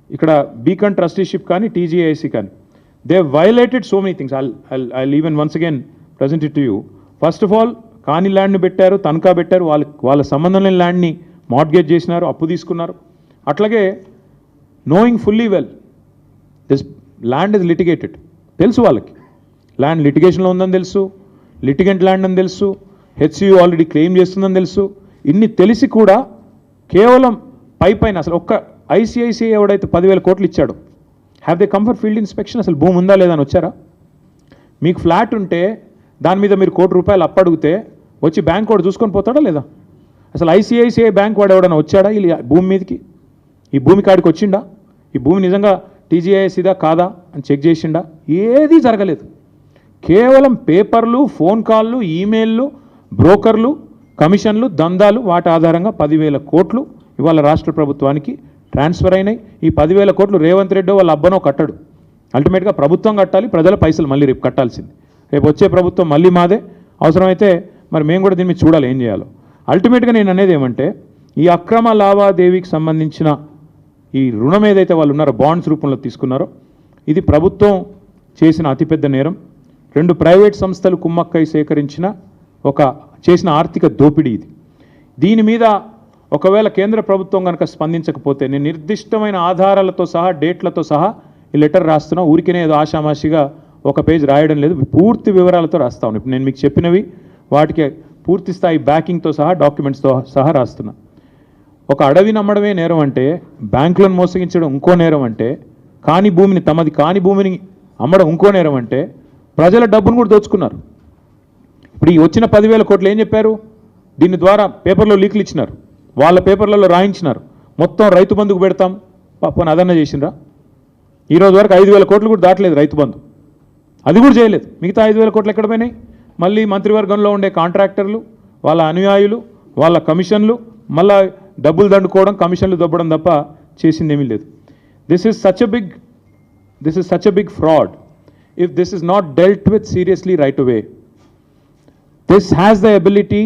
ఇక్కడ బీకన్ ట్రస్టీషిప్ కానీ టీజీఐసి కానీ, they violated so many things. I'll even once again present it to you. First of all కాని ల్యాండ్ని పెట్టారు, తనఖా పెట్టారు, వాళ్ళ సంబంధం లేని ల్యాండ్ని మార్ట్గేజ్ చేసినారు, అప్పు తీసుకున్నారు. అట్లాగే knowing fully well this land is litigated, తెలుసు వాళ్ళకి ల్యాండ్ లిటిగేషన్లో ఉందని తెలుసు, లిటిగెంట్ ల్యాండ్ అని తెలుసు, హెచ్సియు ఆల్రెడీ క్లెయిమ్ చేస్తుందని తెలుసు. ఇన్ని తెలిసి కూడా కేవలం పైన అసలు ఒక్క ఐసిఐసిఐ ఎవడైతే 10,000 కోట్లు ఇచ్చాడో, have they come for field inspection, అసలు భూమి ఉందా లేదా అని వచ్చారా? మీకు ఫ్లాట్ ఉంటే దాని మీద మీరు ₹1,00,00,000 అప్పు అడిగితే వచ్చి బ్యాంక్ వాడు చూసుకొని పోతాడా లేదా? అసలు ఐసిఐసిఐ బ్యాంక్ వాడు ఎవడన్నా వచ్చాడా ఈ భూమి మీదకి? ఈ భూమి కాడికి వచ్చిండా? ఈ భూమి నిజంగా టీజీఐఎస్ ఇదా కాదా అని చెక్ చేసిండా? ఏదీ జరగలేదు. కేవలం పేపర్లు, ఫోన్ కాళ్ళు, ఈమెయిల్లు, బ్రోకర్లు, కమిషన్లు, దందాలు, వాటి ఆధారంగా 10,000 కోట్లు ఇవాళ రాష్ట్ర ప్రభుత్వానికి ట్రాన్స్ఫర్ అయినాయి. ఈ 10,000 కోట్లు రేవంత్ రెడ్డి వాళ్ళ అబ్బనో కట్టడు. అల్టిమేట్గా ప్రభుత్వం కట్టాలి, ప్రజల పైసలు మళ్ళీ రేపు కట్టాల్సింది. రేపు వచ్చే ప్రభుత్వం మళ్ళీ మాదే. అవసరమైతే మరి మేము కూడా దీని మీద చూడాలి ఏం చేయాలో. అల్టిమేట్గా నేను అనేది ఏమంటే, ఈ అక్రమ లావాదేవీకి సంబంధించిన ఈ రుణం ఏదైతే వాళ్ళు ఉన్నారో, బాండ్స్ రూపంలో తీసుకున్నారో, ఇది ప్రభుత్వం చేసిన అతిపెద్ద నేరం. 2 ప్రైవేట్ సంస్థలు కుమ్మక్కై సేకరించిన చేసిన ఆర్థిక దోపిడీ ఇది. దీని మీద ఒకవేళ కేంద్ర ప్రభుత్వం కనుక స్పందించకపోతే నేను నిర్దిష్టమైన ఆధారాలతో సహా, డేట్లతో సహా ఈ లెటర్ రాస్తున్నా. ఊరికనే ఏదో ఆషామాషిగా ఒక పేజ్ రాయడం లేదు, పూర్తి వివరాలతో రాస్తా ఉన్నాను. ఇప్పుడు నేను మీకు చెప్పినవి వాటికి పూర్తి స్థాయి బ్యాకింగ్తో సహా, డాక్యుమెంట్స్తో సహా రాస్తున్నా. ఒక అడవి నమ్మడమే నేరం అంటే, బ్యాంకులను మోసగించడం ఇంకో నేరం అంటే, కాని భూమిని, తమది కాని భూమిని అమ్మడం ఇంకో నేరం అంటే, ప్రజల డబ్బును కూడా దోచుకున్నారు. ఇప్పుడు ఈ వచ్చిన 10,000 కోట్లు ఏం చెప్పారు? దీని ద్వారా పేపర్లో లీకులు ఇచ్చినారు, వాళ్ళ పేపర్లలో రాయించినారు, మొత్తం రైతు బంధుకు పెడతాం. పాపని అదన్నా చేసిండ్రా? ఈరోజు వరకు 5,000 కోట్లు కూడా దాటలేదు రైతు బంధు, అది కూడా చేయలేదు. మిగతా 5,000 కోట్లు ఎక్కడ పోయినాయి? మళ్ళీ మంత్రివర్గంలో ఉండే కాంట్రాక్టర్లు, వాళ్ళ అనుయాయులు, వాళ్ళ కమిషన్లు, మళ్ళా డబ్బులు దండుకోవడం, కమిషన్లు దొబ్బడం తప్ప చేసింది ఏమీ లేదు. This is such a big fraud. If this is not dealt with seriously right away, this has the ability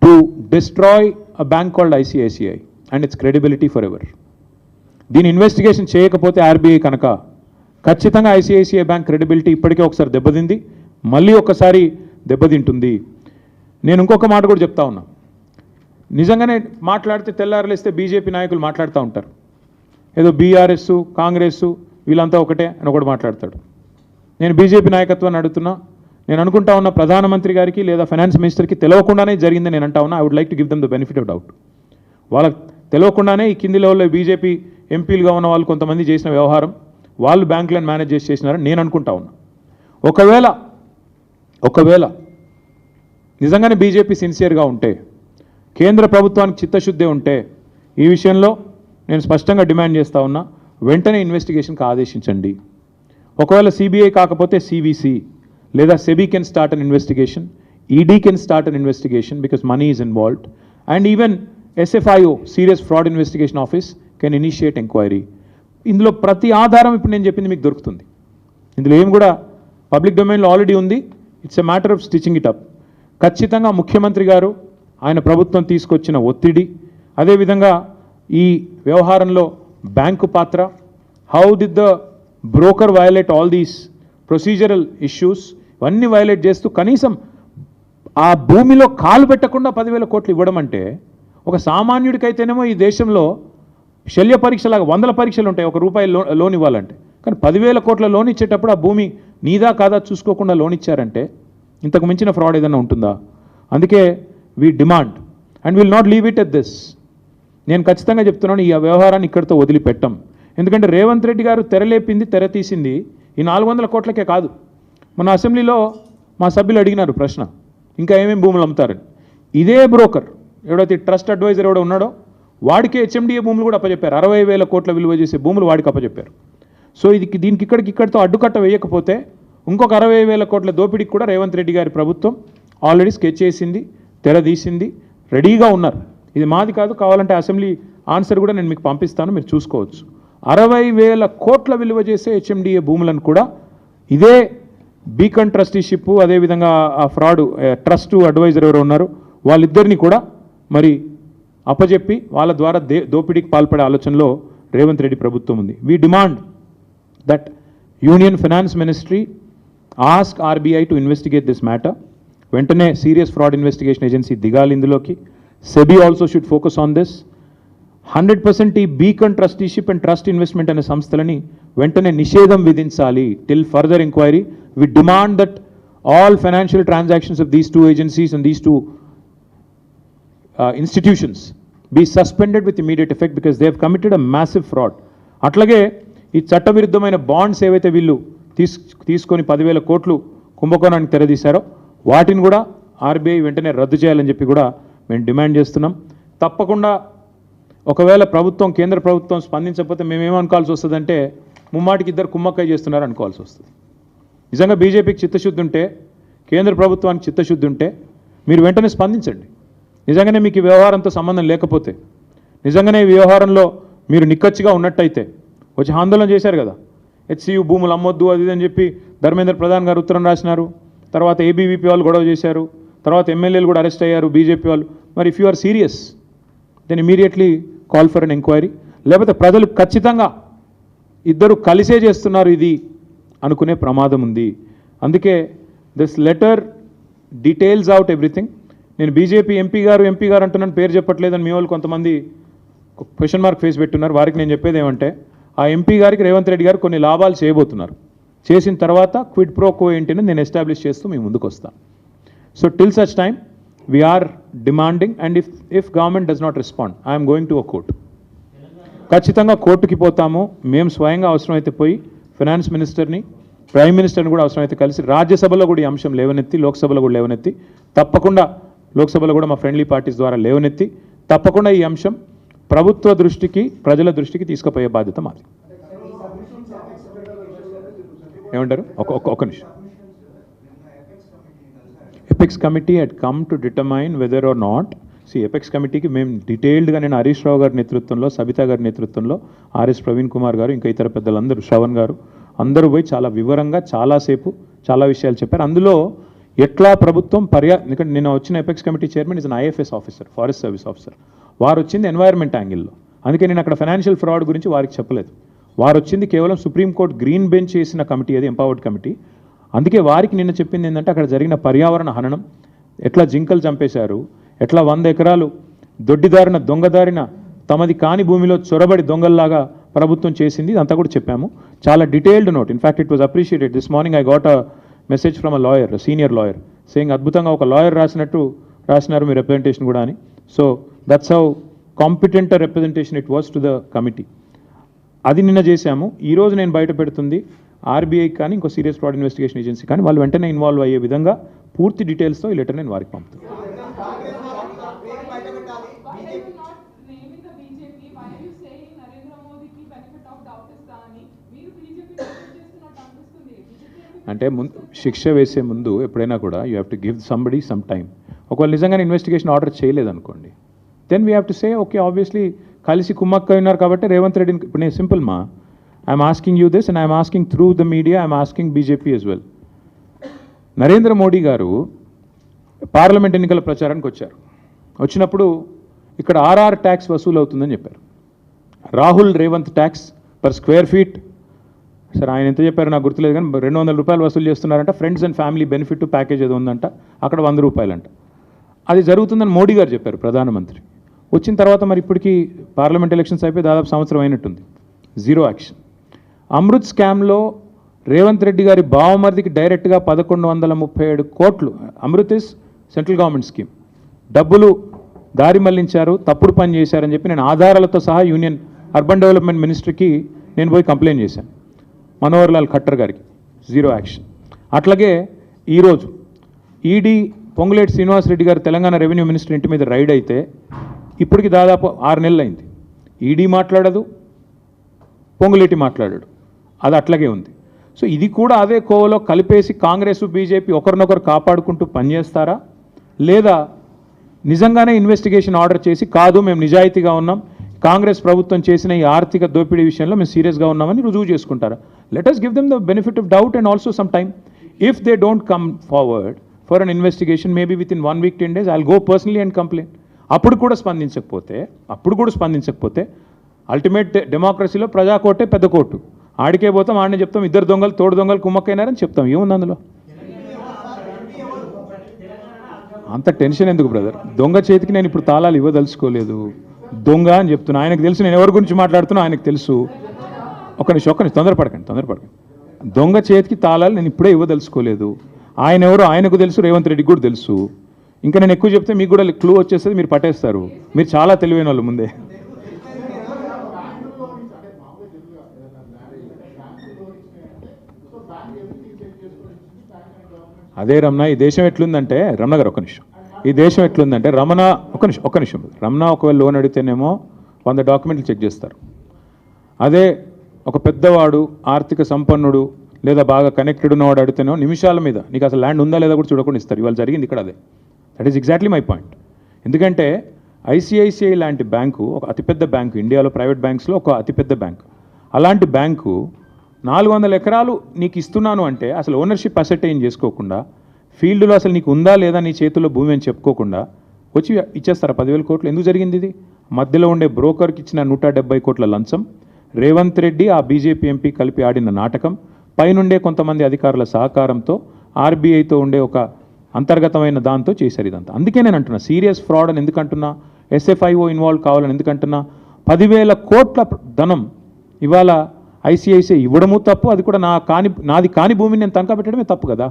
to destroy a bank called ICICI and its credibility forever. దీని ఇన్వెస్టిగేషన్ చేయకపోతే ఆర్బీఐ కనుక ఖచ్చితంగా ICICI bank credibility ఇప్పటికే ఒకసారి దెబ్బతింది, మళ్ళీ ఒకసారి దెబ్బతింటుంది. నేను ఇంకొక మాట కూడా చెప్తా ఉన్నా. నిజంగానే మాట్లాడితే తెల్లారలేస్తే బీజేపీ నాయకులు మాట్లాడుతూ ఉంటారు, ఏదో బీఆర్ఎస్, కాంగ్రెస్ వీళ్ళంతా ఒకటే అని ఒకటి మాట్లాడతాడు. నేను బీజేపీ నాయకత్వాన్ని అడుగుతున్నా. నేను అనుకుంటా ఉన్న ప్రధానమంత్రి గారికి లేదా ఫైనాన్స్ మినిస్టర్కి తెలియకుండానే జరిగిందని నేను అంటా ఉన్నా. I would like to give them the benefit of doubt. వాళ్ళకి తెలియకుండానే ఈ కింది లెవెల్లో బీజేపీ ఎంపీలుగా ఉన్న వాళ్ళు కొంతమంది చేసిన వ్యవహారం, వాళ్ళు బ్యాంకులను మేనేజ్ చేసినారని నేను అనుకుంటా ఉన్నా. ఒకవేళ నిజంగానే బీజేపీ సిన్సియర్గా ఉంటే, కేంద్ర ప్రభుత్వానికి చిత్తశుద్ధి ఉంటే, ఈ విషయంలో నేను స్పష్టంగా డిమాండ్ చేస్తూ ఉన్నా, వెంటనే ఇన్వెస్టిగేషన్కి ఆదేశించండి. ఒకవేళ సిబిఐ కాకపోతే సివిసి లేదా SEBI can start an investigation, ED can start an investigation because money is involved, and even SFIO serious fraud Investigation office can initiate enquiry. ఇందులో ప్రతి ఆధారం ఇప్పుడు నేను చెప్పింది మీకు దొరుకుతుంది. ఇందులో ఏం కూడా పబ్లిక్ డొమైన్లో ఆల్రెడీ ఉంది. It's a matter of stitching it up. ఖచ్చితంగా ముఖ్యమంత్రి గారు, ఆయన ప్రభుత్వం తీసుకొచ్చిన ఒత్తిడి, అదేవిధంగా ఈ వ్యవహారంలో బ్యాంకు పాత్ర, how did the broker violate all these procedural issues, ఇవన్నీ వయలేట్ చేస్తూ కనీసం ఆ భూమిలో కాలు పెట్టకుండా 10,000 కోట్లు ఇవ్వడం అంటే, ఒక సామాన్యుడికైతేనేమో ఈ దేశంలో శల్య పరీక్షలాగా 100 పరీక్షలు ఉంటాయి ఒక రూపాయి లోన్ ఇవ్వాలంటే. కానీ 10,000 కోట్ల లోన్ ఇచ్చేటప్పుడు ఆ భూమి నీదా కాదా చూసుకోకుండా లోన్ ఇచ్చారంటే ఇంతకు మించిన ఫ్రాడ్ ఏదైనా ఉంటుందా? అందుకే we demand and will not leave it at this. నేను ఖచ్చితంగా చెప్తున్నాను, ఈ వ్యవహారాన్ని ఇక్కడితో వదిలిపెట్టం. ఎందుకంటే రేవంత్ రెడ్డి గారు తెరలేపింది, తెర తీసింది ఈ 400 కోట్లకే కాదు. మన అసెంబ్లీలో మా సభ్యులు అడిగినారు ప్రశ్న, ఇంకా ఏమేమి భూములు అమ్ముతారని. ఇదే బ్రోకర్ ఎవడైతే ట్రస్ట్ అడ్వైజర్ ఎవడో ఉన్నాడో వాడికి హెచ్ఎండిఏ భూములు కూడా అప్పచెప్పారు. 60,000 కోట్ల విలువ చేసే భూములు వాడికి అప్పచెప్పారు. సో దీనికి ఇక్కడితో అడ్డుకట్ట వేయకపోతే ఇంకొక 60,000 కోట్ల దోపిడీకి కూడా రేవంత్ రెడ్డి గారి ప్రభుత్వం ఆల్రెడీ స్కెచ్ చేసింది, తెర తీసింది, రెడీగా ఉన్నారు. ఇది మాది కాదు, కావాలంటే అసెంబ్లీ ఆన్సర్ కూడా నేను మీకు పంపిస్తాను, మీరు చూసుకోవచ్చు. 60,000 కోట్ల విలువ చేసే హెచ్ఎండిఏ భూములను కూడా ఇదే బీకన్ ట్రస్టీషిప్, అదేవిధంగా ఆ ఫ్రాడ్ ట్రస్ట్ అడ్వైజర్ ఎవరు ఉన్నారు వాళ్ళిద్దరిని కూడా మరి అప్పచెప్పి వాళ్ళ ద్వారా దోపిడీకి పాల్పడే ఆలోచనలో రేవంత్ రెడ్డి ప్రభుత్వం ఉంది. We demand that union finance ministry ask RBI to investigate this matter. వెంటనే సీరియస్ ఫ్రాడ్ ఇన్వెస్టిగేషన్ ఏజెన్సీ దిగాలి ఇందులోకి. SEBI also should focus on this. 100% ఈ Beacon Trusteeship and Trust Investment అనే సంస్థలని వెంటనే నిషేధం విధించాలి till further enquiry. We demand that all financial transactions of these 2 agencies and these 2 institutions be suspended with immediate effect because they have committed a massive fraud. అట్లాగే ఈ చట్టవిరుద్ధమైన bonds ఏవైతే వీళ్ళు తీసుకొని 10,000 కోట్లు కుంభకోణానికి తెరదీశారో వాటిని కూడా ఆర్బీఐ వెంటనే రద్దు చేయాలని చెప్పి కూడా మేము డిమాండ్ చేస్తున్నాం. తప్పకుండా ఒకవేళ కేంద్ర ప్రభుత్వం స్పందించకపోతే మేమేమనుకోవాల్సి వస్తుందంటే ముమ్మాటికి ఇద్దరు కుమ్మక్కై చేస్తున్నారు అనుకోవాల్సి వస్తుంది. నిజంగా బీజేపీకి చిత్తశుద్ధి ఉంటే, కేంద్ర ప్రభుత్వానికి చిత్తశుద్ధి ఉంటే మీరు వెంటనే స్పందించండి. నిజంగానే మీకు ఈ వ్యవహారంతో సంబంధం లేకపోతే, నిజంగానే ఈ వ్యవహారంలో మీరు నిక్కచ్చిగా ఉన్నట్టయితే వచ్చి ఆందోళన చేశారు కదా, హెచ్సియు భూములు అమ్మొద్దు అది అని చెప్పి ధర్మేంద్ర ప్రధాన్ గారు ఉత్తరం రాసినారు. తర్వాత ఏబీవీపీ వాళ్ళు గొడవ చేశారు. తర్వాత ఎమ్మెల్యేలు కూడా అరెస్ట్ అయ్యారు బీజేపీ వాళ్ళు. మరి if you are serious then immediately call for an enquiry. లేకపోతే ప్రజలు ఖచ్చితంగా ఇద్దరు కలిసే చేస్తున్నారు ఇది అనుకునే ప్రమాదం ఉంది. అందుకే this letter details out everything. నేను బీజేపీ ఎంపీ గారు అంటున్నాను, పేరు చెప్పట్లేదని మీ వాళ్ళు కొంతమంది క్వశ్చన్ మార్క్ ఫేస్ పెట్టున్నారు. వారికి నేను చెప్పేది ఏమంటే, ఆ ఎంపీ గారికి రేవంత్ రెడ్డి గారు కొన్ని లాభాలు చేయబోతున్నారు. చేసిన తర్వాత క్విడ్ ప్రో కో ఏంటిని నేను ఎస్టాబ్లిష్ చేస్తూ మేము ముందుకు వస్తాను. So till such time we're demanding, and if government does not respond I'm going to a court. ఖచ్చితంగా కోర్టుకి పోతాము. మేము స్వయంగా అవసరమైతే పోయి ఫైనాన్స్ మినిస్టర్ని, ప్రైమ్ మినిస్టర్ని కూడా అవసరమైతే కలిసి రాజ్యసభలో కూడా ఈ అంశం లేవనెత్తి, లోక్సభలో కూడా లేవనెత్తి, తప్పకుండా లోక్సభలో కూడా మా ఫ్రెండ్లీ పార్టీస్ ద్వారా లేవనెత్తి తప్పకుండా ఈ అంశం ప్రభుత్వ దృష్టికి, ప్రజల దృష్టికి తీసుకుపోయే బాధ్యత మాది. ఏమంటారు? ఒక నిమిషం. Apex committee had come to determine whether or not, apex కమిటీకి మేము డీటెయిల్డ్గా నేను హరీష్ రావు గారి నేతృత్వంలో, సబితా గారి నేతృత్వంలో, ఆర్ఎస్ ప్రవీణ్ కుమార్ గారు, ఇంకా ఇతర పెద్దలందరూ, శ్రవణ్ గారు అందరూ పోయి చాలా వివరంగా చాలాసేపు చాలా విషయాలు చెప్పారు. అందులో ఎట్లా ప్రభుత్వం ఎందుకంటే నేను వచ్చిన apex committee chairman is an IFS officer, forest service officer. వారు వచ్చింది ఎన్వైర్న్మెంట్ యాంగిల్లో. అందుకే నేను అక్కడ ఫైనాన్షియల్ ఫ్రాడ్ గురించి వారికి చెప్పలేదు. వారు వచ్చింది కేవలం సుప్రీంకోర్టు గ్రీన్ బెంచ్ చేసిన కమిటీ, అది ఎంపవర్డ్ కమిటీ. అందుకే వారికి నిన్న చెప్పింది ఏంటంటే, అక్కడ జరిగిన పర్యావరణ హననం, ఎట్లా జింకలు చంపేశారు, ఎట్లా 100 ఎకరాలు దొడ్డిదారిన దొంగదారిన తమది కాని భూమిలో చొరబడి దొంగల్లాగా ప్రభుత్వం చేసింది, ఇదంతా కూడా చెప్పాము. చాలా detailed note. In fact it was appreciated. This morning I got a message from a lawyer, senior lawyer, saying అద్భుతంగా ఒక లాయర్ రాసినారు మీ రిప్రజెంటేషన్ కూడా అని. So that's how competent representation it was to the committee. అది నిన్న చేశాము. ఈరోజు నేను బయట పెడుతుంది ఆర్బీఐ కానీ ఇంకో సీరియస్ ఫ్రాడ్ ఇన్వెస్టిగేషన్ ఏజెన్సీ కానీ వాళ్ళు వెంటనే ఇన్వాల్వ్ అయ్యే విధంగా పూర్తి డీటెయిల్స్తో ఈ లెటర్ నేను వారికి పంపుతాను. అంటే శిక్ష వేసే ముందు ఎప్పుడైనా కూడా you have to give somebody some time. ఒకవేళ నిజంగానే ఇన్వెస్టిగేషన్ ఆర్డర్ చేయలేదనుకోండి, then we have to say okay, obviously కలిసి కుమ్మక్క ఉన్నారు కాబట్టి రేవంత్ రెడ్డిని, ఇప్పుడు నేను సింపుల్ మా I'm asking you this and I'm asking through the media, I'm asking BJP as well. Narendra Modi గారు పార్లమెంట్ ఎన్నికల ప్రచారానికి వచ్చారు. వచ్చినప్పుడు ఇక్కడ ఆర్ఆర్ ట్యాక్స్ వసూలు అవుతుందని చెప్పారు. Rahul Revanth tax per square feet, సరే ఆయన ఎంత చెప్పారు నాకు గుర్తులేదు కానీ 200 రూపాయలు వసూలు చేస్తున్నారంట. Friends and family benefit package ఏదో ఉందంట, అక్కడ 100 రూపాయలంట. అది జరుగుతుందని మోడీ గారు చెప్పారు, ప్రధానమంత్రి. వచ్చిన తర్వాత మరి ఇప్పటికీ పార్లమెంట్ ఎలక్షన్స్ అయిపోయి దాదాపు సంవత్సరం అయినట్టుంది, జీరో యాక్షన్. అమృత్ స్కామ్లో రేవంత్ రెడ్డి గారి బావమరిదికి డైరెక్ట్గా 1137 కోట్లు, Amrit is central government scheme, డబ్బులు దారి మళ్లించారు, తప్పుడు పని చేశారని చెప్పి నేను ఆధారాలతో సహా యూనియన్ అర్బన్ డెవలప్మెంట్ మినిస్ట్రీకి నేను పోయి కంప్లైంట్ చేశాను, మనోహర్ లాల్ ఖట్టర్ గారికి, జీరో యాక్షన్. అట్లాగే ఈరోజు ఈడీ పొంగులేటి శ్రీనివాసరెడ్డి గారు తెలంగాణ రెవెన్యూ మినిస్టర్ ఇంటి మీద రైడ్ అయితే ఇప్పటికి దాదాపు 6 నెలలు అయింది. ఈడీ మాట్లాడదు, పొంగులేటి మాట్లాడాడు, అది అట్లాగే ఉంది. సో ఇది కూడా అదే కోవలో కలిపేసి కాంగ్రెస్ బీజేపీ ఒకరినొకరు కాపాడుకుంటూ పనిచేస్తారా, లేదా నిజంగానే ఇన్వెస్టిగేషన్ ఆర్డర్ చేసి కాదు మేము నిజాయితీగా ఉన్నాం, కాంగ్రెస్ ప్రభుత్వం చేసిన ఈ ఆర్థిక దోపిడీ విషయంలో మేము సీరియస్గా ఉన్నామని రుజువు చేసుకుంటారా? Let us give them the benefit of doubt and also some time. If they don't come forward for an investigation, maybe within 1 week, 10 days, I'll go personally and complain. అప్పుడు కూడా స్పందించకపోతే అల్టిమేట్ డెమోక్రసీలో ప్రజా కోర్టే పెద్ద కోర్టు, ఆడికే పోతాం, ఆడనే చెప్తాం ఇద్దరు దొంగలు తోడు దొంగలు కుమ్మక్కైనారని చెప్తాం. ఏముంది అందులో? అంత టెన్షన్ ఎందుకు బ్రదర్? దొంగ చేతికి నేను ఇప్పుడు తాళాలు ఇవ్వదలుచుకోలేదు, దొంగ అని చెప్తున్నా. ఆయనకు తెలుసు నేను ఎవరి గురించి మాట్లాడుతున్నా, ఆయనకు తెలుసు. ఒక్క నిమిషం తొందరపడకండి. దొంగ చేతికి తాళాలు నేను ఇప్పుడే ఇవ్వదలుచుకోలేదు. ఆయన ఎవరో ఆయనకు తెలుసు, రేవంత్ రెడ్డికి కూడా తెలుసు. ఇంకా నేను ఎక్కువ చెప్తే మీకు కూడా క్లూ వచ్చేస్తుంది, మీరు పట్టేస్తారు. మీరు చాలా తెలివైన వాళ్ళు ముందే. అదే రమణ, ఈ దేశం ఎట్లుందంటే రమణ గారు ఒక నిమిషం, ఈ దేశం ఎట్లుందంటే రమణ ఒక నిమిషం రమణ ఒకవేళ లోన్ అడిగితేనేమో 100 డాక్యుమెంట్లు చెక్ చేస్తారు. అదే ఒక పెద్దవాడు ఆర్థిక సంపన్నుడు లేదా బాగా కనెక్టెడ్ ఉన్నవాడు అడిగితేనేమో నిమిషాల మీద నీకు అసలు ల్యాండ్ ఉందా లేదా కూడా చూడకుండా ఇస్తారు. ఇవాళ జరిగింది ఇక్కడ అదే. That is exactly my point. ఎందుకంటే ఐసిఐసిఐ లాంటి బ్యాంకు ఒక అతిపెద్ద బ్యాంకు, ఇండియాలో ప్రైవేట్ బ్యాంక్స్లో ఒక అతిపెద్ద బ్యాంకు. అలాంటి బ్యాంకు 400 ఎకరాలు నీకు ఇస్తున్నాను అంటే అసలు ఓనర్షిప్ అసెటైన్ చేసుకోకుండా, ఫీల్డ్లో అసలు నీకు ఉందా లేదా నీ చేతుల్లో భూమి అని చెప్పుకోకుండా వచ్చి ఇచ్చేస్తారా 10,000 కోట్లు? ఎందుకు జరిగింది ఇది? మధ్యలో ఉండే బ్రోకర్కి ఇచ్చిన 170 కోట్ల లంచం, రేవంత్ రెడ్డి ఆ బీజేపీ ఎంపీ కలిపి ఆడిన నాటకం, పైనుండే కొంతమంది అధికారుల సహకారంతో ఆర్బీఐతో ఉండే ఒక అంతర్గతమైన దాంతో చేశారు ఇదంతా. అందుకే నేను అంటున్నా సీరియస్ ఫ్రాడ్ అని ఎందుకంటున్నా, ఎస్ఎఫ్ఐఓ ఇన్వాల్వ్ కావాలని ఎందుకంటున్నా. 10,000 కోట్ల ధనం ఇవాళ ఐసిఐసిఐ ఇవ్వడము తప్పు, అది కూడా నాది కాని భూమిని నేను తనఖా పెట్టడమే తప్పు కదా.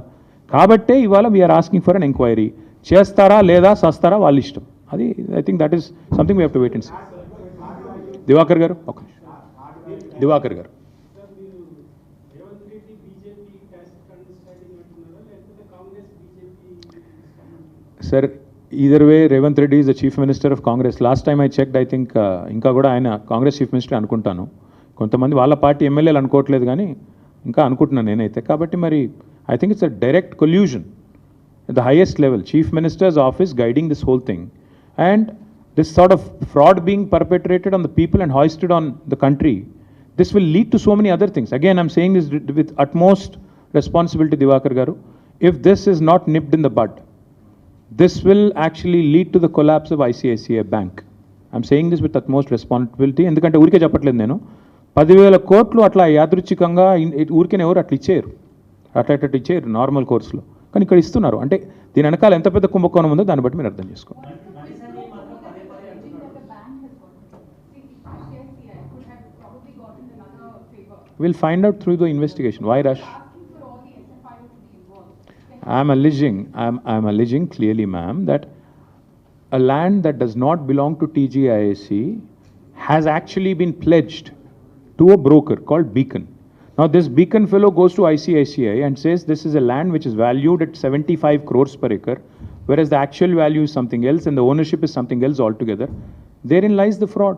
కాబట్టే ఇవాళ we're asking for an enquiry. చేస్తారా లేదా సస్తారా వాళ్ళ ఇష్టం. అది I think that is something we have to wait and see. Diwakar garu ఒక Diwakar garu sir, either way Revanth Reddy is the chief minister of Congress. Last time I checked, I think ఇంకా కూడా ఆయన కాంగ్రెస్ చీఫ్ మినిస్టర్ అనుకుంటాను. కొంతమంది వాళ్ళ పార్టీ ఎమ్మెల్యేలు అనుకోవట్లేదు కానీ ఇంకా అనుకుంటున్నాను నేనైతే. కాబట్టి మరి I think it's a direct collusion at the highest level, chief minister's office guiding this whole thing, and this sort of fraud being perpetrated on the people and hoisted on the country. This will lead to so many other things. Again, I'm saying this with utmost responsibility, Divakar garu. If this is not nipped in the bud, this will actually lead to the collapse of ICICI Bank. I'm saying this with utmost responsibility. ఎందుకంటే ఊరికే చెప్పట్లేదు నేను. 10,000 కోట్లు అట్లా యాదృచ్ఛికంగా ఊరికే ఎవరు అట్లా ఇచ్చేయరు, అట్లా ఇచ్చేయరు నార్మల్ కోర్సులో. కానీ ఇక్కడ ఇస్తున్నారు అంటే దీని వెనకాల ఎంత పెద్ద కుంభకోణం ఉందో దాన్ని బట్టి మీరు అర్థం చేసుకోండి. We'll find out through the investigation. Why rush? I'm alleging clearly, ma'am, that a land that does not belong to TGIAC has actually been pledged to a broker called Beacon. Now this Beacon fellow goes to ICICI and says this is a land which is valued at 75 crores per acre, whereas the actual value is something else and the ownership is something else altogether. Therein lies the fraud.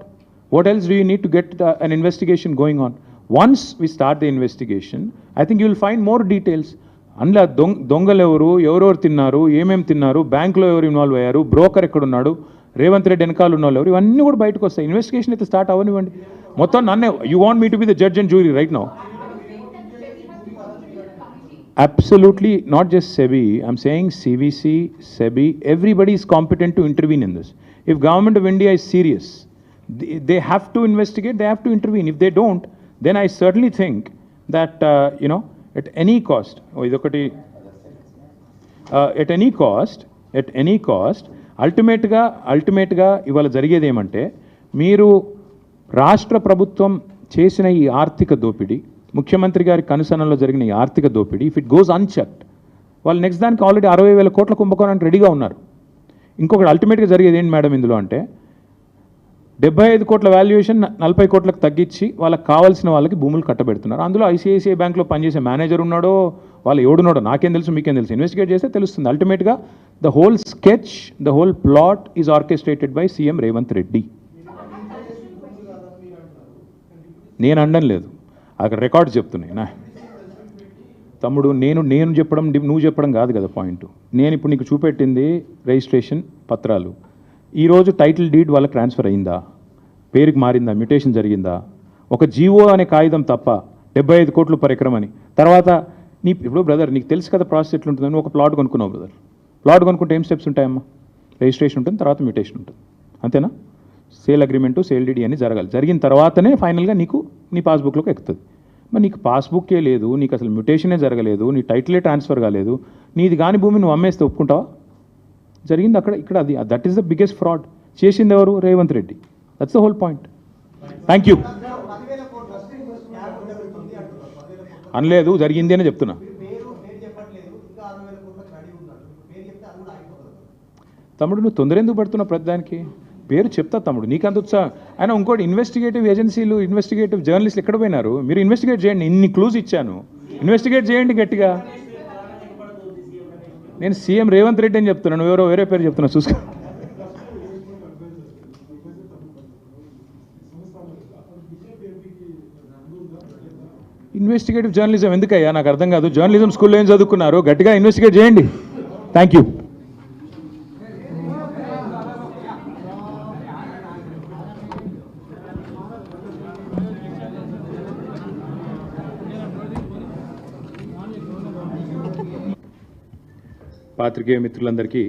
What else do you need to get an investigation going on? Once we start the investigation, I think you will find more details. అందులో దొంగలు ఎవరెవరు తిన్నారు, ఏమేమి తిన్నారు, బ్యాంకులో ఎవరు involve అయ్యారు, broker ఎక్కడున్నాడు, రేవంత్ రెడ్డి వెనకాల ఉన్న వాళ్ళు ఎవరు, ఇవన్నీ కూడా బయటకు వస్తాయి. ఇన్వెస్టిగేషన్ అయితే స్టార్ట్ అవ్వనివ్వండి. మొత్తం నన్నే you want me to be the judge and jury right now? Absolutely, not just SEBI. I'm saying CVC, SEBI, everybody is competent to intervene in this. If Government of India is serious, they have to investigate, they have to intervene. If they don't, then I certainly think that, at any cost, at any cost, ultimately, ఇవాళ జరిగేది ఏమంటే మీరు రాష్ట్ర ప్రభుత్వం చేసిన ఈ ఆర్థిక దోపిడీ, ముఖ్యమంత్రి గారి కనుసనలో జరిగిన ఈ ఆర్థిక దోపిడీ, ఇఫ్ ఇట్ గోస్ అన్చెక్డ్, వాళ్ళు నెక్స్ట్ దానికి ఆల్రెడీ 60,000 కోట్ల కుంభకోణానికి రెడీగా ఉన్నారు. ఇంకొకటి అల్టిమేట్గా జరిగేది ఏంటి మేడం ఇందులో అంటే 75 కోట్ల వాల్యుయేషన్ 40 కోట్లకు తగ్గించి వాళ్ళకి కావాల్సిన వాళ్ళకి భూములు కట్టబెడుతున్నారు. అందులో ఐసిఐసిఐ బ్యాంక్లో పనిచేసే మేనేజర్ ఉన్నాడో వాళ్ళు ఎవడున్నాడో నాకేం తెలుసు, మీకేం తెలుసు, ఇన్వెస్టిగేట్ చేస్తే తెలుస్తుంది. అల్టిమేట్గా the whole sketch, the whole plot is orchestrated by CM Revanth Reddy. నేను అనడం లేదు, అక్కడ రికార్డ్స్ చెప్తున్నాయి నా తమ్ముడు. నేను చెప్పడం నువ్వు చెప్పడం కాదు కదా పాయింట్. నేను ఇప్పుడు నీకు చూపెట్టింది రిజిస్ట్రేషన్ పత్రాలు. ఈరోజు టైటిల్ డీడ్ వాళ్ళకి ట్రాన్స్ఫర్ అయిందా, పేరుకి మారిందా, మ్యూటేషన్ జరిగిందా? ఒక జీవో అనే కాగితం తప్ప 75 కోట్లు పర్ ఎకరం అని. తర్వాత ఇప్పుడు బ్రదర్ నీకు తెలుసు కదా ప్రాసెస్ ఎట్లుంటుంది. నువ్వు ఒక ప్లాట్ కొనుక్కున్నావు బ్రదర్, ప్లాట్ కొనుక్కుంటే ఏం స్టెప్స్ ఉంటాయమ్మా? రిజిస్ట్రేషన్ ఉంటుంది, తర్వాత మ్యూటేషన్ ఉంటుంది, అంతేనా? సేల్ అగ్రిమెంటు, సేల్ డీడీ అని జరగాలి. జరిగిన తర్వాతనే ఫైనల్గా నీకు నీ పాస్బుక్లోకి ఎక్కుతుంది. మరి నీకు పాస్బుక్కే లేదు, నీకు అసలు మ్యూటేషనే జరగలేదు, నీ టైటిలే ట్రాన్స్ఫర్ కాలేదు, నీది కాని భూమి నువ్వు అమ్మేస్తే ఒప్పుకుంటావా? జరిగింది అక్కడ ఇక్కడ అది. That is the biggest fraud. చేసింది ఎవరు? Revanth Reddy. That's the whole point. Thank you. అనలేదు, జరిగింది అని చెప్తున్నా. తమ్ముడు నువ్వు తొందర ఎందుకు పడుతున్నావు ప్రతిదానికి? పేరు చెప్తా తమ్ముడు, నీకంత ఉత్సాహం. ఆయన ఇంకోటి ఇన్వెస్టిగేటివ్ ఏజెన్సీలు, ఇన్వెస్టిగేటివ్ జర్నలిస్టులు ఎక్కడ పోయినారు? మీరు ఇన్వెస్టిగేట్ చేయండి, ఇన్ని క్లూస్ ఇచ్చాను, ఇన్వెస్టిగేట్ చేయండి గట్టిగా. నేను సీఎం రేవంత్ రెడ్డి అని చెప్తున్నాను, ఎవరో వేరే పేరు చెప్తున్నా చూసుకో. ఇన్వెస్టిగేటివ్ జర్నలిజం ఎందుకయ్యా నాకు అర్థం కాదు. జర్నలిజం స్కూల్లో ఏం చదువుకున్నారు? గట్టిగా ఇన్వెస్టిగేట్ చేయండి. Thank you. పాత్రికేయ మిత్రులందరికీ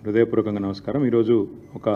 హృదయపూర్వకంగా నమస్కారం. ఈరోజు ఒక